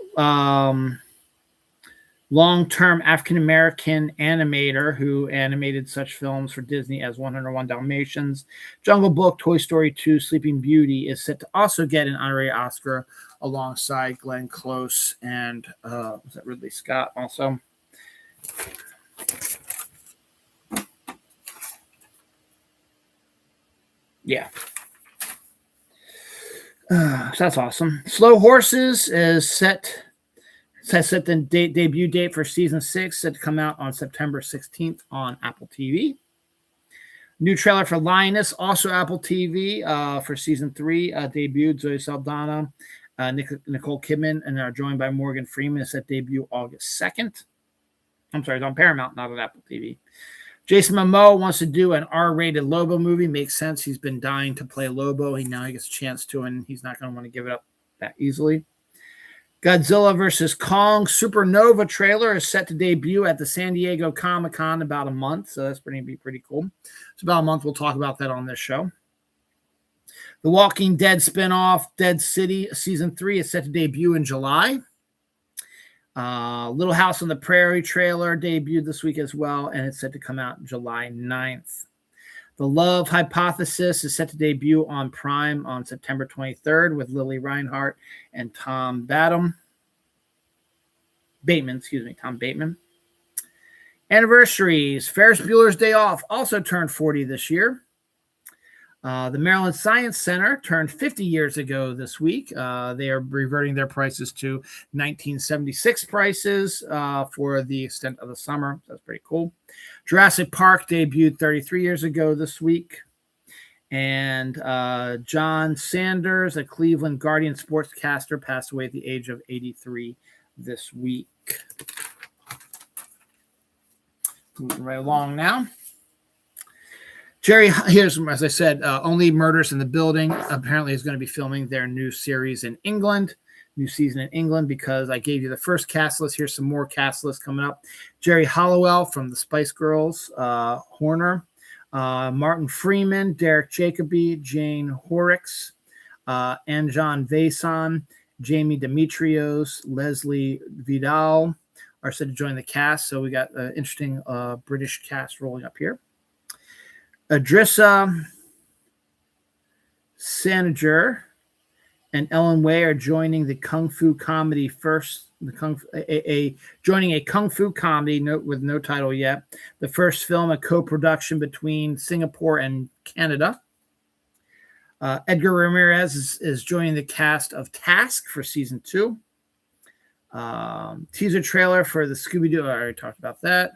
long-term African-American animator who animated such films for Disney as 101 Dalmatians, Jungle Book, Toy Story 2, Sleeping Beauty, is set to also get an honorary Oscar alongside Glenn Close and was that Ridley Scott also? Yeah. So that's awesome. Slow Horses is set the debut date for season 6, set to come out on September 16th on Apple TV. New trailer for Lioness, also Apple TV, for season 3, debuted. Zoe Saldana, Nicole Kidman, and are joined by Morgan Freeman. It's set debut August 2nd. I'm sorry, it's on Paramount, not on Apple TV. Jason Momoa wants to do an R-rated Lobo movie. Makes sense. He's been dying to play Lobo. Now he gets a chance to, and he's not going to want to give it up that easily. Godzilla vs. Kong Supernova trailer is set to debut at the San Diego Comic-Con in about a month, so that's going to be pretty cool. It's about a month. We'll talk about that on this show. The Walking Dead spinoff, Dead City Season 3, is set to debut in July. Little House on the Prairie trailer debuted this week as well, and it's set to come out July 9th. The Love Hypothesis is set to debut on Prime on September 23rd with Lily Reinhart and Tom Bateman. Tom Bateman. Anniversaries. Ferris Bueller's Day Off also turned 40 this year. The Maryland Science Center turned 50 years ago this week. They are reverting their prices to 1976 prices for the extent of the summer. That's pretty cool. Jurassic Park debuted 33 years ago this week. And John Sanders, a Cleveland Guardian sportscaster, passed away at the age of 83 this week. Moving right along now. Jerry, here's, as I said, Only Murders in the Building apparently is going to be filming their new series in England, new season in England, because I gave you the first cast list. Here's some more cast lists coming up. Jerry Halliwell from the Spice Girls, Horner, Martin Freeman, Derek Jacobi, Jane Horrocks, Anjan Vason, Jamie Demetrios, Leslie Vidal are set to join the cast. So we got an interesting British cast rolling up here. Adrissa Sanager and Ellen Way are joining the Kung Fu comedy joining a Kung Fu comedy with no title yet. The first film, a co-production between Singapore and Canada. Edgar Ramirez is joining the cast of Task for season 2. Teaser trailer for the Scooby-Doo. I already talked about that.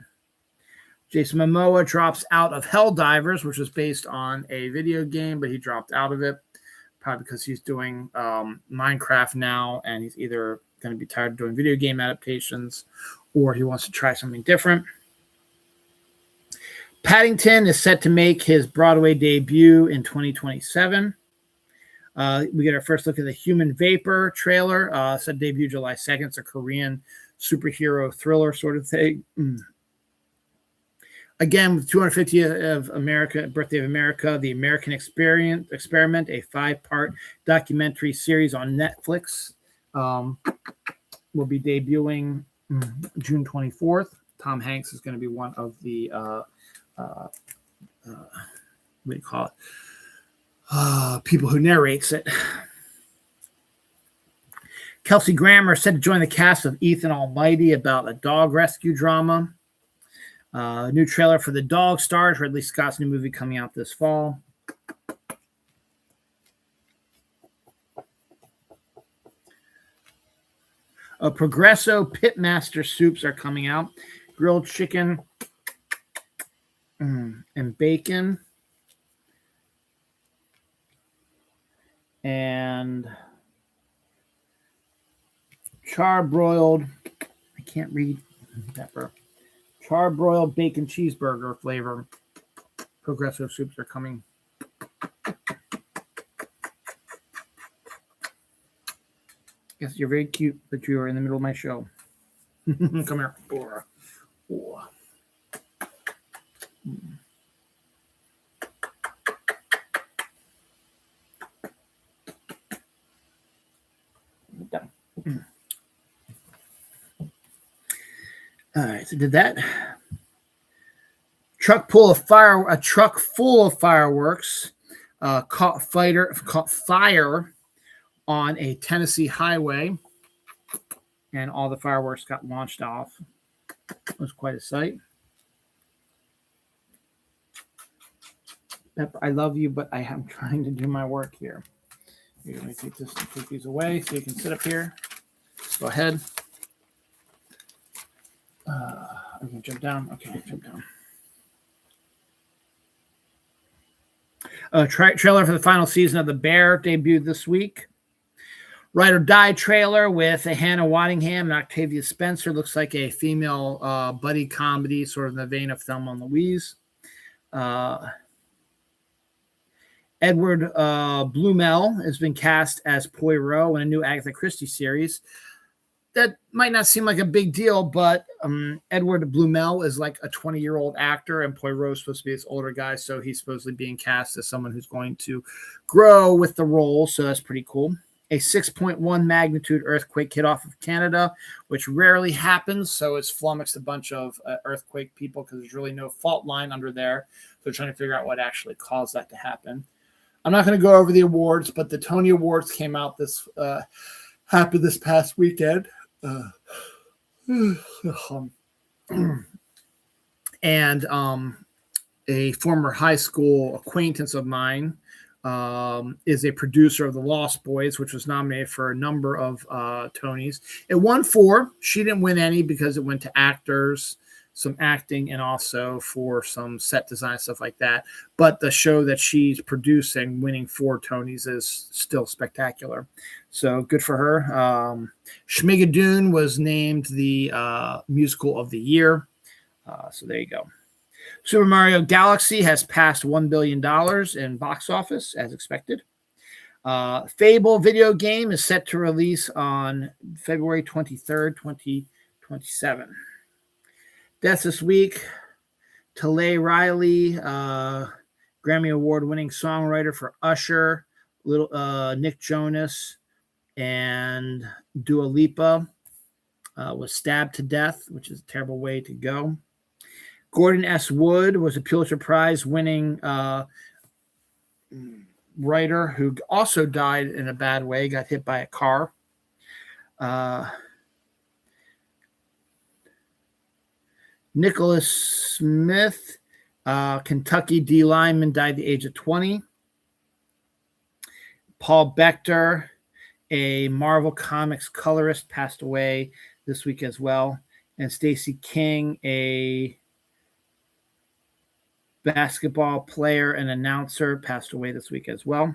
Jason Momoa drops out of Helldivers, which was based on a video game, but he dropped out of it probably because he's doing Minecraft now, and he's either going to be tired of doing video game adaptations or he wants to try something different. Paddington is set to make his Broadway debut in 2027. We get our first look at the Human Vapor trailer. Set to debut July 2nd. It's a Korean superhero thriller sort of thing. Again, with 250th of America, Birthday of America, The American Experiment, a 5-part documentary series on Netflix, will be debuting June 24th. Tom Hanks is going to be one of the, what do you call it? People who narrates it. Kelsey Grammer said to join the cast of Ethan Almighty about a dog rescue drama. New trailer for The Dog stars Ridley Scott's new movie coming out this fall. Progresso Pitmaster soups are coming out. Grilled chicken and bacon. And charbroiled, I can't read pepper. Charbroiled bacon cheeseburger flavor. Progresso soups are coming. Yes, you're very cute, but you are in the middle of my show. Come here. Done. All right, so did that. A truck full of fireworks caught fire on a Tennessee highway, and all the fireworks got launched off. It was quite a sight. Pepper, I love you, but I am trying to do my work here. Here, let me take these away so you can sit up here. Go ahead. I'm going to jump down. Okay, jump down. Trailer for the final season of The Bear debuted this week. Ride or Die trailer with Hannah Waddingham and Octavia Spencer. Looks like a female buddy comedy, sort of in the vein of Thelma and Louise. Edward Bluemel has been cast as Poirot in a new Agatha Christie series. that might not seem like a big deal, but Edward Blumel is like a 20-year-old actor, and Poirot's supposed to be this older guy, so he's supposedly being cast as someone who's going to grow with the role, so that's pretty cool. A 6.1 magnitude earthquake hit off of Canada, which rarely happens, so it's flummoxed a bunch of earthquake people because there's really no fault line under there. So they're trying to figure out what actually caused that to happen. I'm not going to go over the awards, but the Tony Awards came out happened this past weekend. And a former high school acquaintance of mine is a producer of The Lost Boys, which was nominated for a number of Tonys. It won 4. She didn't win any because it went to actors, some acting, and also for some set design, stuff like that. But the show that she's producing, winning 4 Tonys, is still spectacular. So good for her. Schmigadoon was named the musical of the year. So there you go. Super Mario Galaxy has passed $1 billion in box office, as expected. Fable video game is set to release on February 23rd, 2027. Deaths this week. Talay Riley, Grammy Award-winning songwriter for Usher, Nick Jonas, and Dua Lipa, was stabbed to death, which is a terrible way to go. Gordon S. Wood was a Pulitzer Prize-winning writer who also died in a bad way, got hit by a car. Nicholas Smith, Kentucky D lineman, died at the age of 20. Paul Bechter, a Marvel Comics colorist, passed away this week as well. And Stacey King, a basketball player and announcer, passed away this week as well.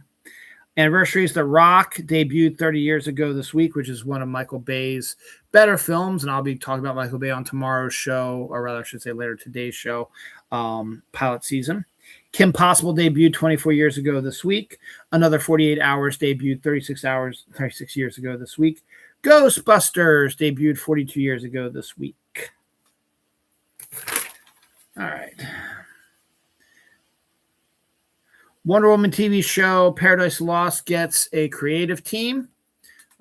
Anniversaries: The Rock debuted 30 years ago this week, which is one of Michael Bay's better films, and I'll be talking about Michael Bay on tomorrow's show, or rather I should say later today's show, pilot season. Kim Possible debuted 24 years ago this week. Another 48 Hours debuted 36 years ago this week. Ghostbusters debuted 42 years ago this week. All right. Wonder Woman TV show Paradise Lost gets a creative team.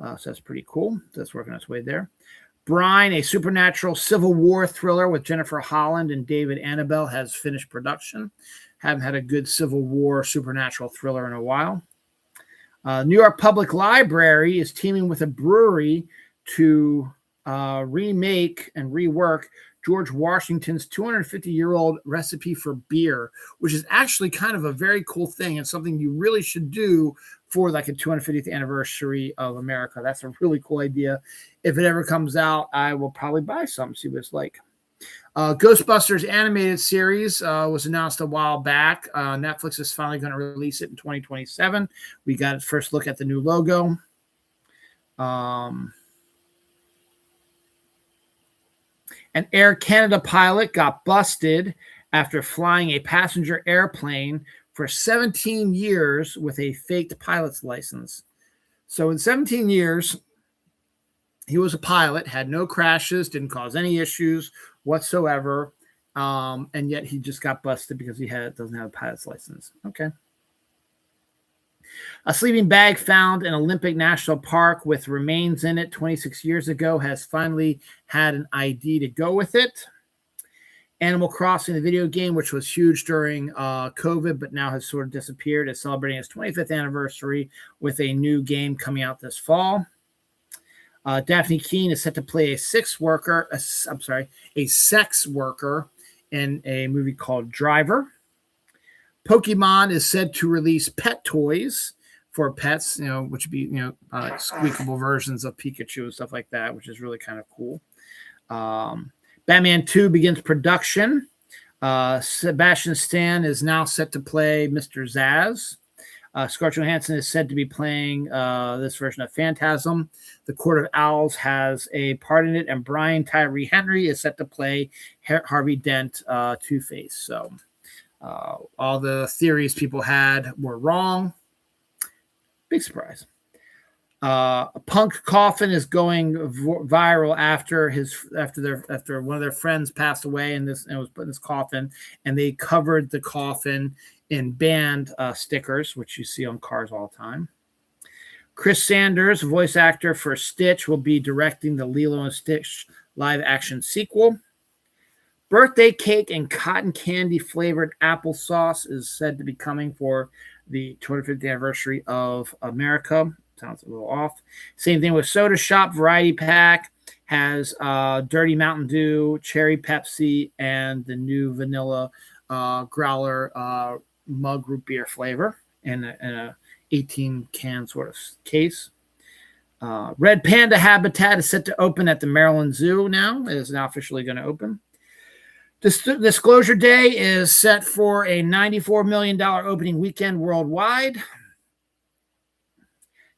So that's pretty cool. That's working its way there. Brine, a supernatural Civil War thriller with Jennifer Holland and David Annabelle, has finished production. Haven't had a good Civil War supernatural thriller in a while. New York Public Library is teaming with a brewery to remake and rework George Washington's 250-year-old recipe for beer, which is actually kind of a very cool thing and something you really should do for like a 250th anniversary of America. That's a really cool idea. If it ever comes out, I will probably buy some, see what it's like. Ghostbusters animated series was announced a while back. Netflix is finally going to release it in 2027. We got a first look at the new logo. An Air Canada pilot got busted after flying a passenger airplane for 17 years with a faked pilot's license. So in 17 years, he was a pilot, had no crashes, didn't cause any issues whatsoever, and yet he just got busted because he doesn't have a pilot's license. Okay. A sleeping bag found in Olympic National Park with remains in it 26 years ago has finally had an ID to go with it. Animal Crossing, the video game, which was huge during COVID, but now has sort of disappeared, is celebrating its 25th anniversary with a new game coming out this fall. Daphne Keane is set to play a sex worker in a movie called Driver. Pokemon is said to release pet toys for pets, which would be, squeakable versions of Pikachu and stuff like that, which is really kind of cool. Batman 2 begins production. Sebastian Stan is now set to play Mr. Zsasz. Scarlett Johansson is said to be playing this version of Phantasm. The Court of Owls has a part in it, and Brian Tyree Henry is set to play Harvey Dent, Two-Face. So all the theories people had were wrong. Big surprise. A Punk coffin is going viral after one of their friends passed away, and was put in this coffin, and they covered the coffin in band stickers, which you see on cars all the time. Chris Sanders, voice actor for Stitch, will be directing the Lilo and Stitch live action sequel. Birthday cake and cotton candy flavored applesauce is said to be coming for the 250th anniversary of America. Sounds a little off. Same thing with Soda Shop Variety Pack has Dirty Mountain Dew, Cherry Pepsi, and the new vanilla growler mug root beer flavor in a 18 can sort of case. Red Panda Habitat is set to open at the Maryland Zoo now. It is now officially going to open. Disclosure Day is set for a $94 million opening weekend worldwide.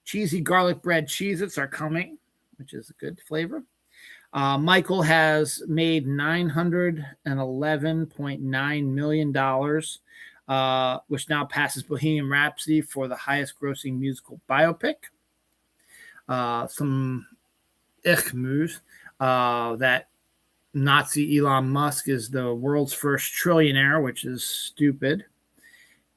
Cheesy garlic bread Cheez-Its are coming, which is a good flavor. Michael has made $911.9 million, which now passes Bohemian Rhapsody for the highest grossing musical biopic. Some news that Nazi Elon Musk is the world's first trillionaire, which is stupid.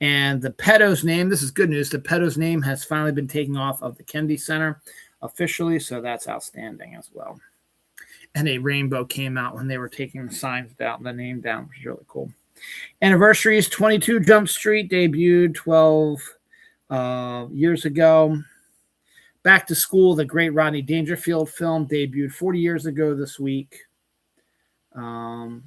And the pedo's name, this is good news, the pedo's name has finally been taken off of the Kennedy Center officially, so that's outstanding as well. And a rainbow came out when they were taking the signs down, the name down, which is really cool. Anniversaries, 22 Jump Street debuted 12 years ago. Back to School, the great Rodney Dangerfield film, debuted 40 years ago this week. Goonies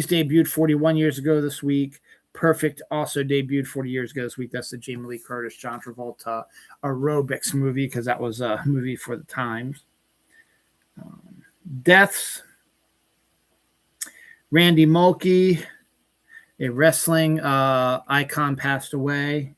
debuted 41 years ago this week. Perfect also debuted 40 years ago this week. That's the Jamie Lee Curtis, John Travolta aerobics movie, because that was a movie for the times. Deaths. Randy Mulkey, a wrestling icon, passed away.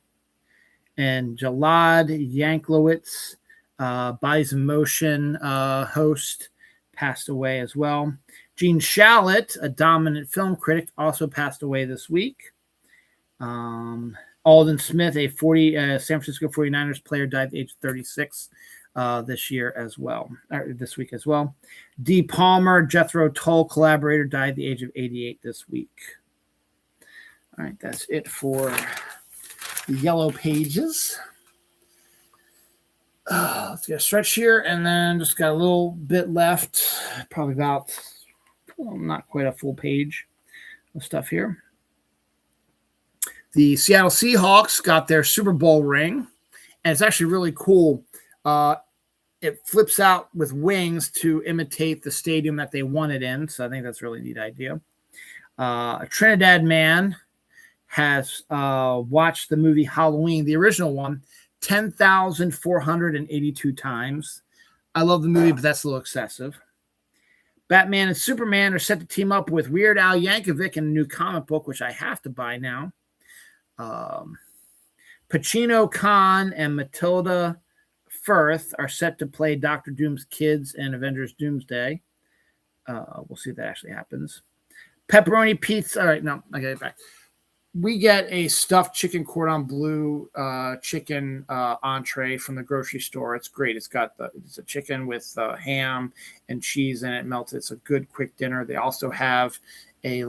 And Jalad Yanklowitz, Bodies in Motion host, passed away as well. Gene Shalit, a dominant film critic, also passed away this week. Alden Smith, a San Francisco 49ers player, died at the age of 36 this week as well. Dee Palmer, Jethro Tull collaborator, died at the age of 88 this week. All right, that's it for the yellow pages. Let's get a stretch here, and then just got a little bit left, probably about not quite a full page of stuff here. The Seattle Seahawks got their Super Bowl ring, and it's actually really cool. It flips out with wings to imitate the stadium that they won it in, so I think that's a really neat idea. A Trinidad man has watched the movie Halloween, the original one, 10,482 times. I love the movie, but that's a little excessive. Batman and Superman are set to team up with Weird Al Yankovic in a new comic book, which I have to buy now. Pacino Khan and Matilda Firth are set to play Doctor Doom's kids in Avengers Doomsday. We'll see if that actually happens. Pepperoni pizza. All right, no, I get it back. We get a stuffed chicken cordon bleu chicken entree from the grocery store. It's great. It's a chicken with ham and cheese in it, melted. It's a good quick dinner. They also have a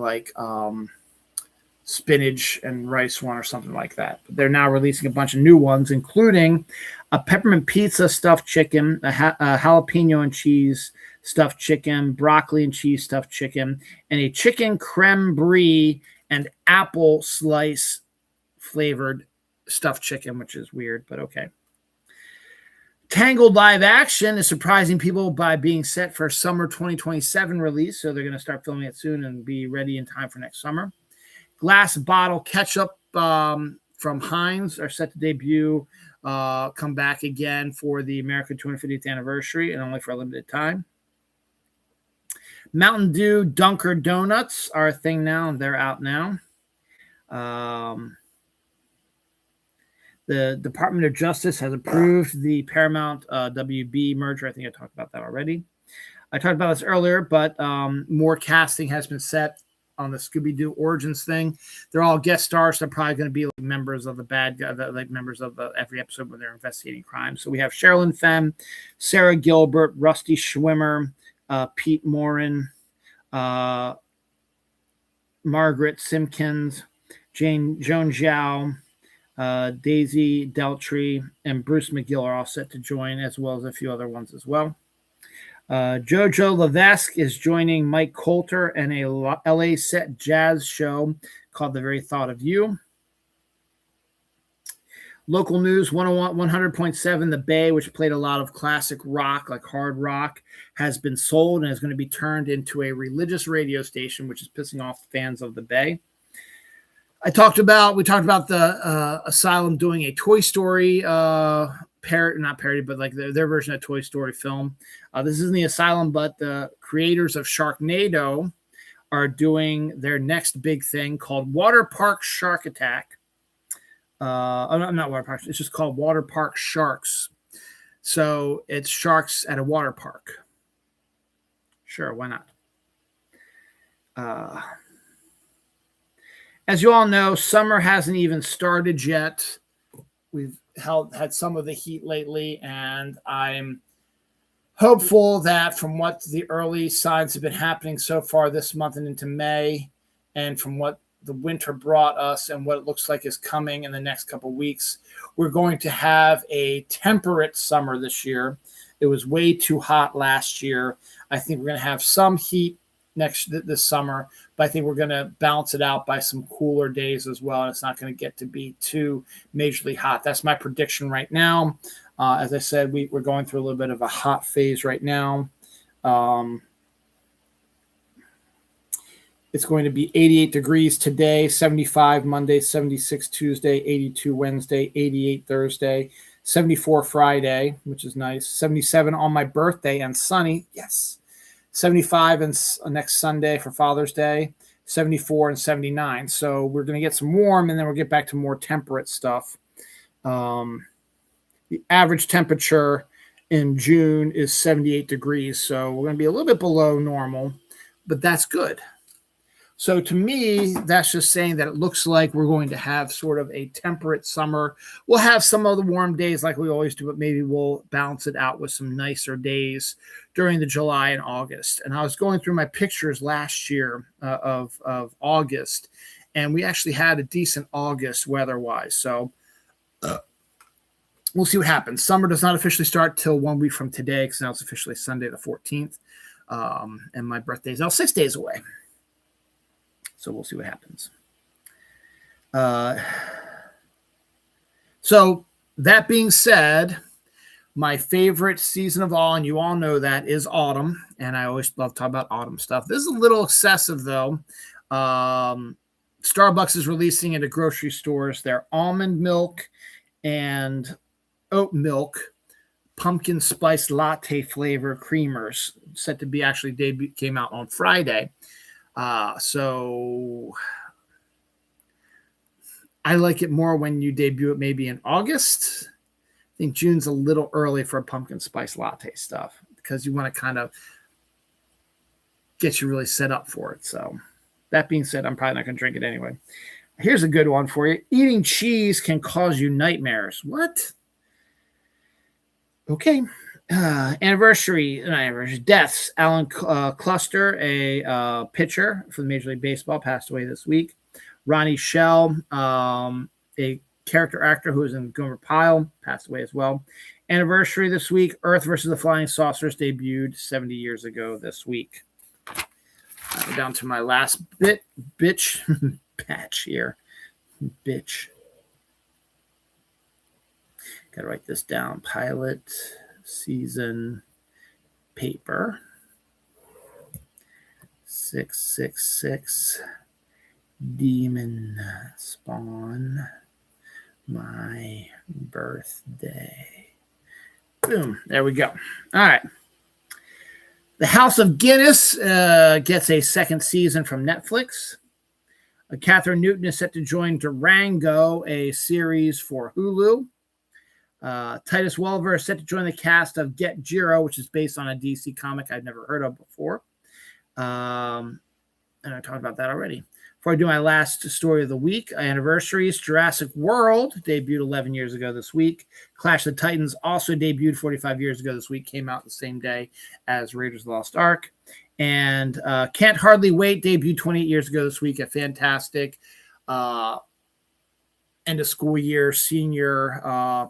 spinach and rice one or something like that. But they're now releasing a bunch of new ones, including a peppermint pizza stuffed chicken, a jalapeno and cheese stuffed chicken, broccoli and cheese stuffed chicken, and a chicken creme brie and apple slice flavored stuffed chicken, which is weird, but okay. Tangled live action is surprising people by being set for summer 2027 release, so they're going to start filming it soon and be ready in time for next summer. Glass bottle ketchup from Heinz are set to debut, come back again for the American 250th anniversary, and only for a limited time. Mountain Dew Dunker Donuts are a thing now, and they're out now. The Department of Justice has approved the Paramount WB merger. I think I talked about that already. I talked about this earlier, but more casting has been set on the Scooby-Doo Origins thing. They're all guest stars. They're probably going to be like members of the bad guy, like members of every episode when they're investigating crime. So we have Sherilyn Fenn, Sarah Gilbert, Rusty Schwimmer, Pete Morin, Margaret Simpkins, Joan Zhao, Daisy Deltry, and Bruce McGill are all set to join, as well as a few other ones as well. Jojo Levesque is joining Mike Coulter in a LA set jazz show called The Very Thought of You. Local news 100.7 The Bay, which played a lot of classic rock, like hard rock, has been sold and is going to be turned into a religious radio station, which is pissing off fans of the Bay. We talked about the Asylum doing a Toy Story not parody, but like their version of Toy Story film. This isn't the Asylum, but the creators of Sharknado are doing their next big thing called Water Park Shark Attack. Not Water Park. It's just called Water Park Sharks. So it's sharks at a water park. Sure, why not? As you all know, summer hasn't even started yet. We've had some of the heat lately, and I'm hopeful that from what the early signs have been happening so far this month and into May, and from what the winter brought us and what it looks like is coming in the next couple of weeks, we're going to have a temperate summer this year. It was way too hot last year. I think we're going to have some heat this summer, but I think we're going to balance it out by some cooler days as well. And it's not going to get to be too majorly hot. That's my prediction right now. As I said, we're going through a little bit of a hot phase right now. It's going to be 88 degrees today, 75 Monday, 76 Tuesday, 82 Wednesday, 88 Thursday, 74 Friday, which is nice, 77 on my birthday and sunny. Yes. 75 and next Sunday for Father's Day, 74 and 79. So we're going to get some warm, and then we'll get back to more temperate stuff. The average temperature in June is 78 degrees. So we're going to be a little bit below normal, but that's good. So to me, that's just saying that it looks like we're going to have sort of a temperate summer. We'll have some of the warm days like we always do, but maybe we'll balance it out with some nicer days during the July and August. And I was going through my pictures last year of August, and we actually had a decent August weather-wise. So we'll see what happens. Summer does not officially start till 1 week from today, because now it's officially Sunday the 14th. And my birthday is now 6 days away. So we'll see what happens. So that being said, my favorite season of all, and you all know that, is autumn. And I always love talking about autumn stuff. This is a little excessive, though. Starbucks is releasing into grocery stores their almond milk and oat milk pumpkin spice latte flavor creamers, set to be actually came out on Friday. So I like it more when you debut it maybe in August. I think June's a little early for pumpkin spice latte stuff, because you want to kind of get you really set up for it. So that being said, I'm probably not going to drink it anyway. Here's a good one for you. Eating cheese can cause you nightmares. What? Okay. Deaths. Alan Cluster, a pitcher for the Major League Baseball, passed away this week. Ronnie Shell, a character actor who was in Gomer Pyle, passed away as well. Anniversary this week. Earth versus the Flying Saucers debuted 70 years ago this week. Down to my last batch here. Bitch. Gotta write this down. Pilot season paper 666 demon spawn my birthday. Boom, there we go. All right, The House of Guinness gets a second season from Netflix. Catherine Newton is set to join Durango, a series for Hulu. Titus Welliver is set to join the cast of Get Jiro, which is based on a DC comic I've never heard of before. And I talked about that already. Before I do my last story of the week, anniversaries, Jurassic World debuted 11 years ago this week. Clash of the Titans also debuted 45 years ago this week, came out the same day as Raiders of the Lost Ark. And Can't Hardly Wait debuted 28 years ago this week. A fantastic end of school year senior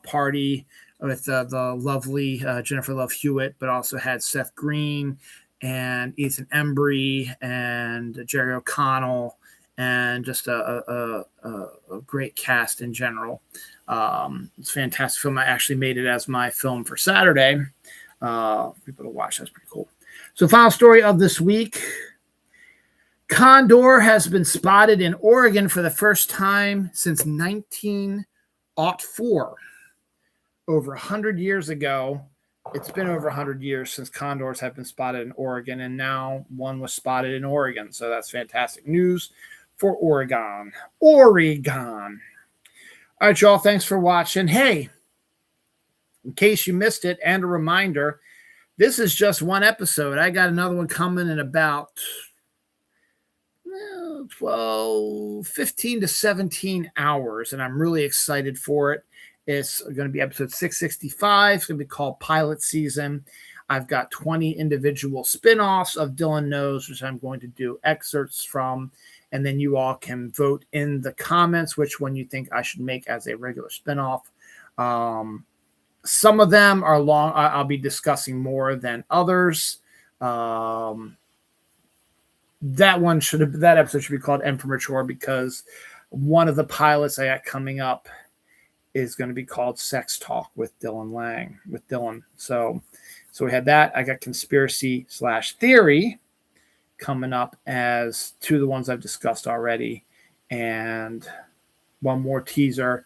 party with the lovely Jennifer Love Hewitt, but also had Seth Green and Ethan Embry and Jerry O'Connell, and just a great cast in general. It's a fantastic film. I actually made it as my film for Saturday. People to watch. That's pretty cool. So, final story of this week. Condor has been spotted in Oregon for the first time since 1904. Over 100 years ago. It's been over 100 years since condors have been spotted in Oregon, and now one was spotted in Oregon. So that's fantastic news for Oregon. Oregon. All right, y'all. Thanks for watching. Hey, in case you missed it, and a reminder, this is just one episode. I got another one coming in about 15 to 17 hours, and I'm really excited for it. It's going to be episode 665. It's going to be called Pilot Season. I've got 20 individual spinoffs of Dylan Knows, which I'm going to do excerpts from. And then you all can vote in the comments which one you think I should make as a regular spinoff. Some of them are long. I'll be discussing more than others. That episode should be called M for Mature, because one of the pilots I got coming up is going to be called Sex Talk with Dylan. So we had that. I got Conspiracy/Theory coming up as two of the ones I've discussed already. And one more teaser,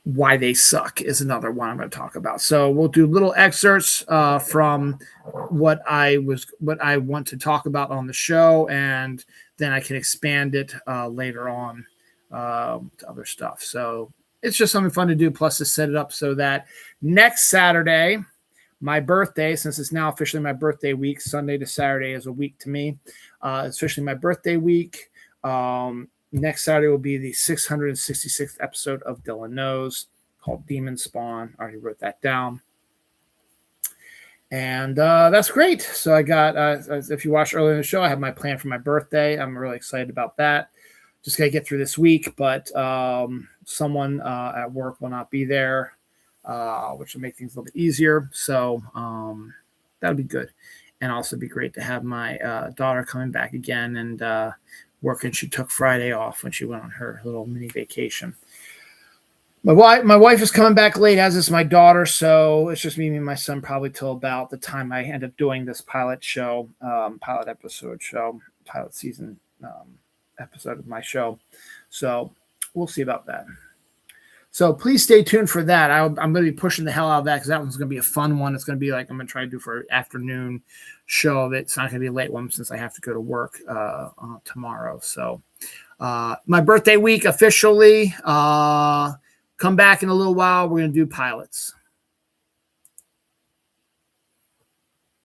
Why They Suck, is another one I'm going to talk about. So we'll do little excerpts from what I want to talk about on the show, and then I can expand it later on to other stuff. So it's just something fun to do, plus to set it up so that next Saturday, my birthday, since it's now officially my birthday week, Sunday to Saturday is a week to me. It's officially my birthday week. Next Saturday will be the 666th episode of Dylan Knows, called Demon Spawn. I already wrote that down. And that's great. So I got, if you watched earlier in the show, I have my plan for my birthday. I'm really excited about that. Just got to get through this week, but someone at work will not be there, which will make things a little bit easier. So that'll be good. And also be great to have my daughter coming back again and working. She took Friday off when she went on her little mini vacation. My wife is coming back late, as is my daughter. So it's just me and my son probably till about the time I end up doing this pilot season episode of my show. So we'll see about that. So please stay tuned for that. I'm going to be pushing the hell out of that, because that one's going to be a fun one. It's going to be like I'm going to try to do for an afternoon show. It's not going to be a late one since I have to go to work tomorrow. So my birthday week officially. Come back in a little while. We're going to do pilots.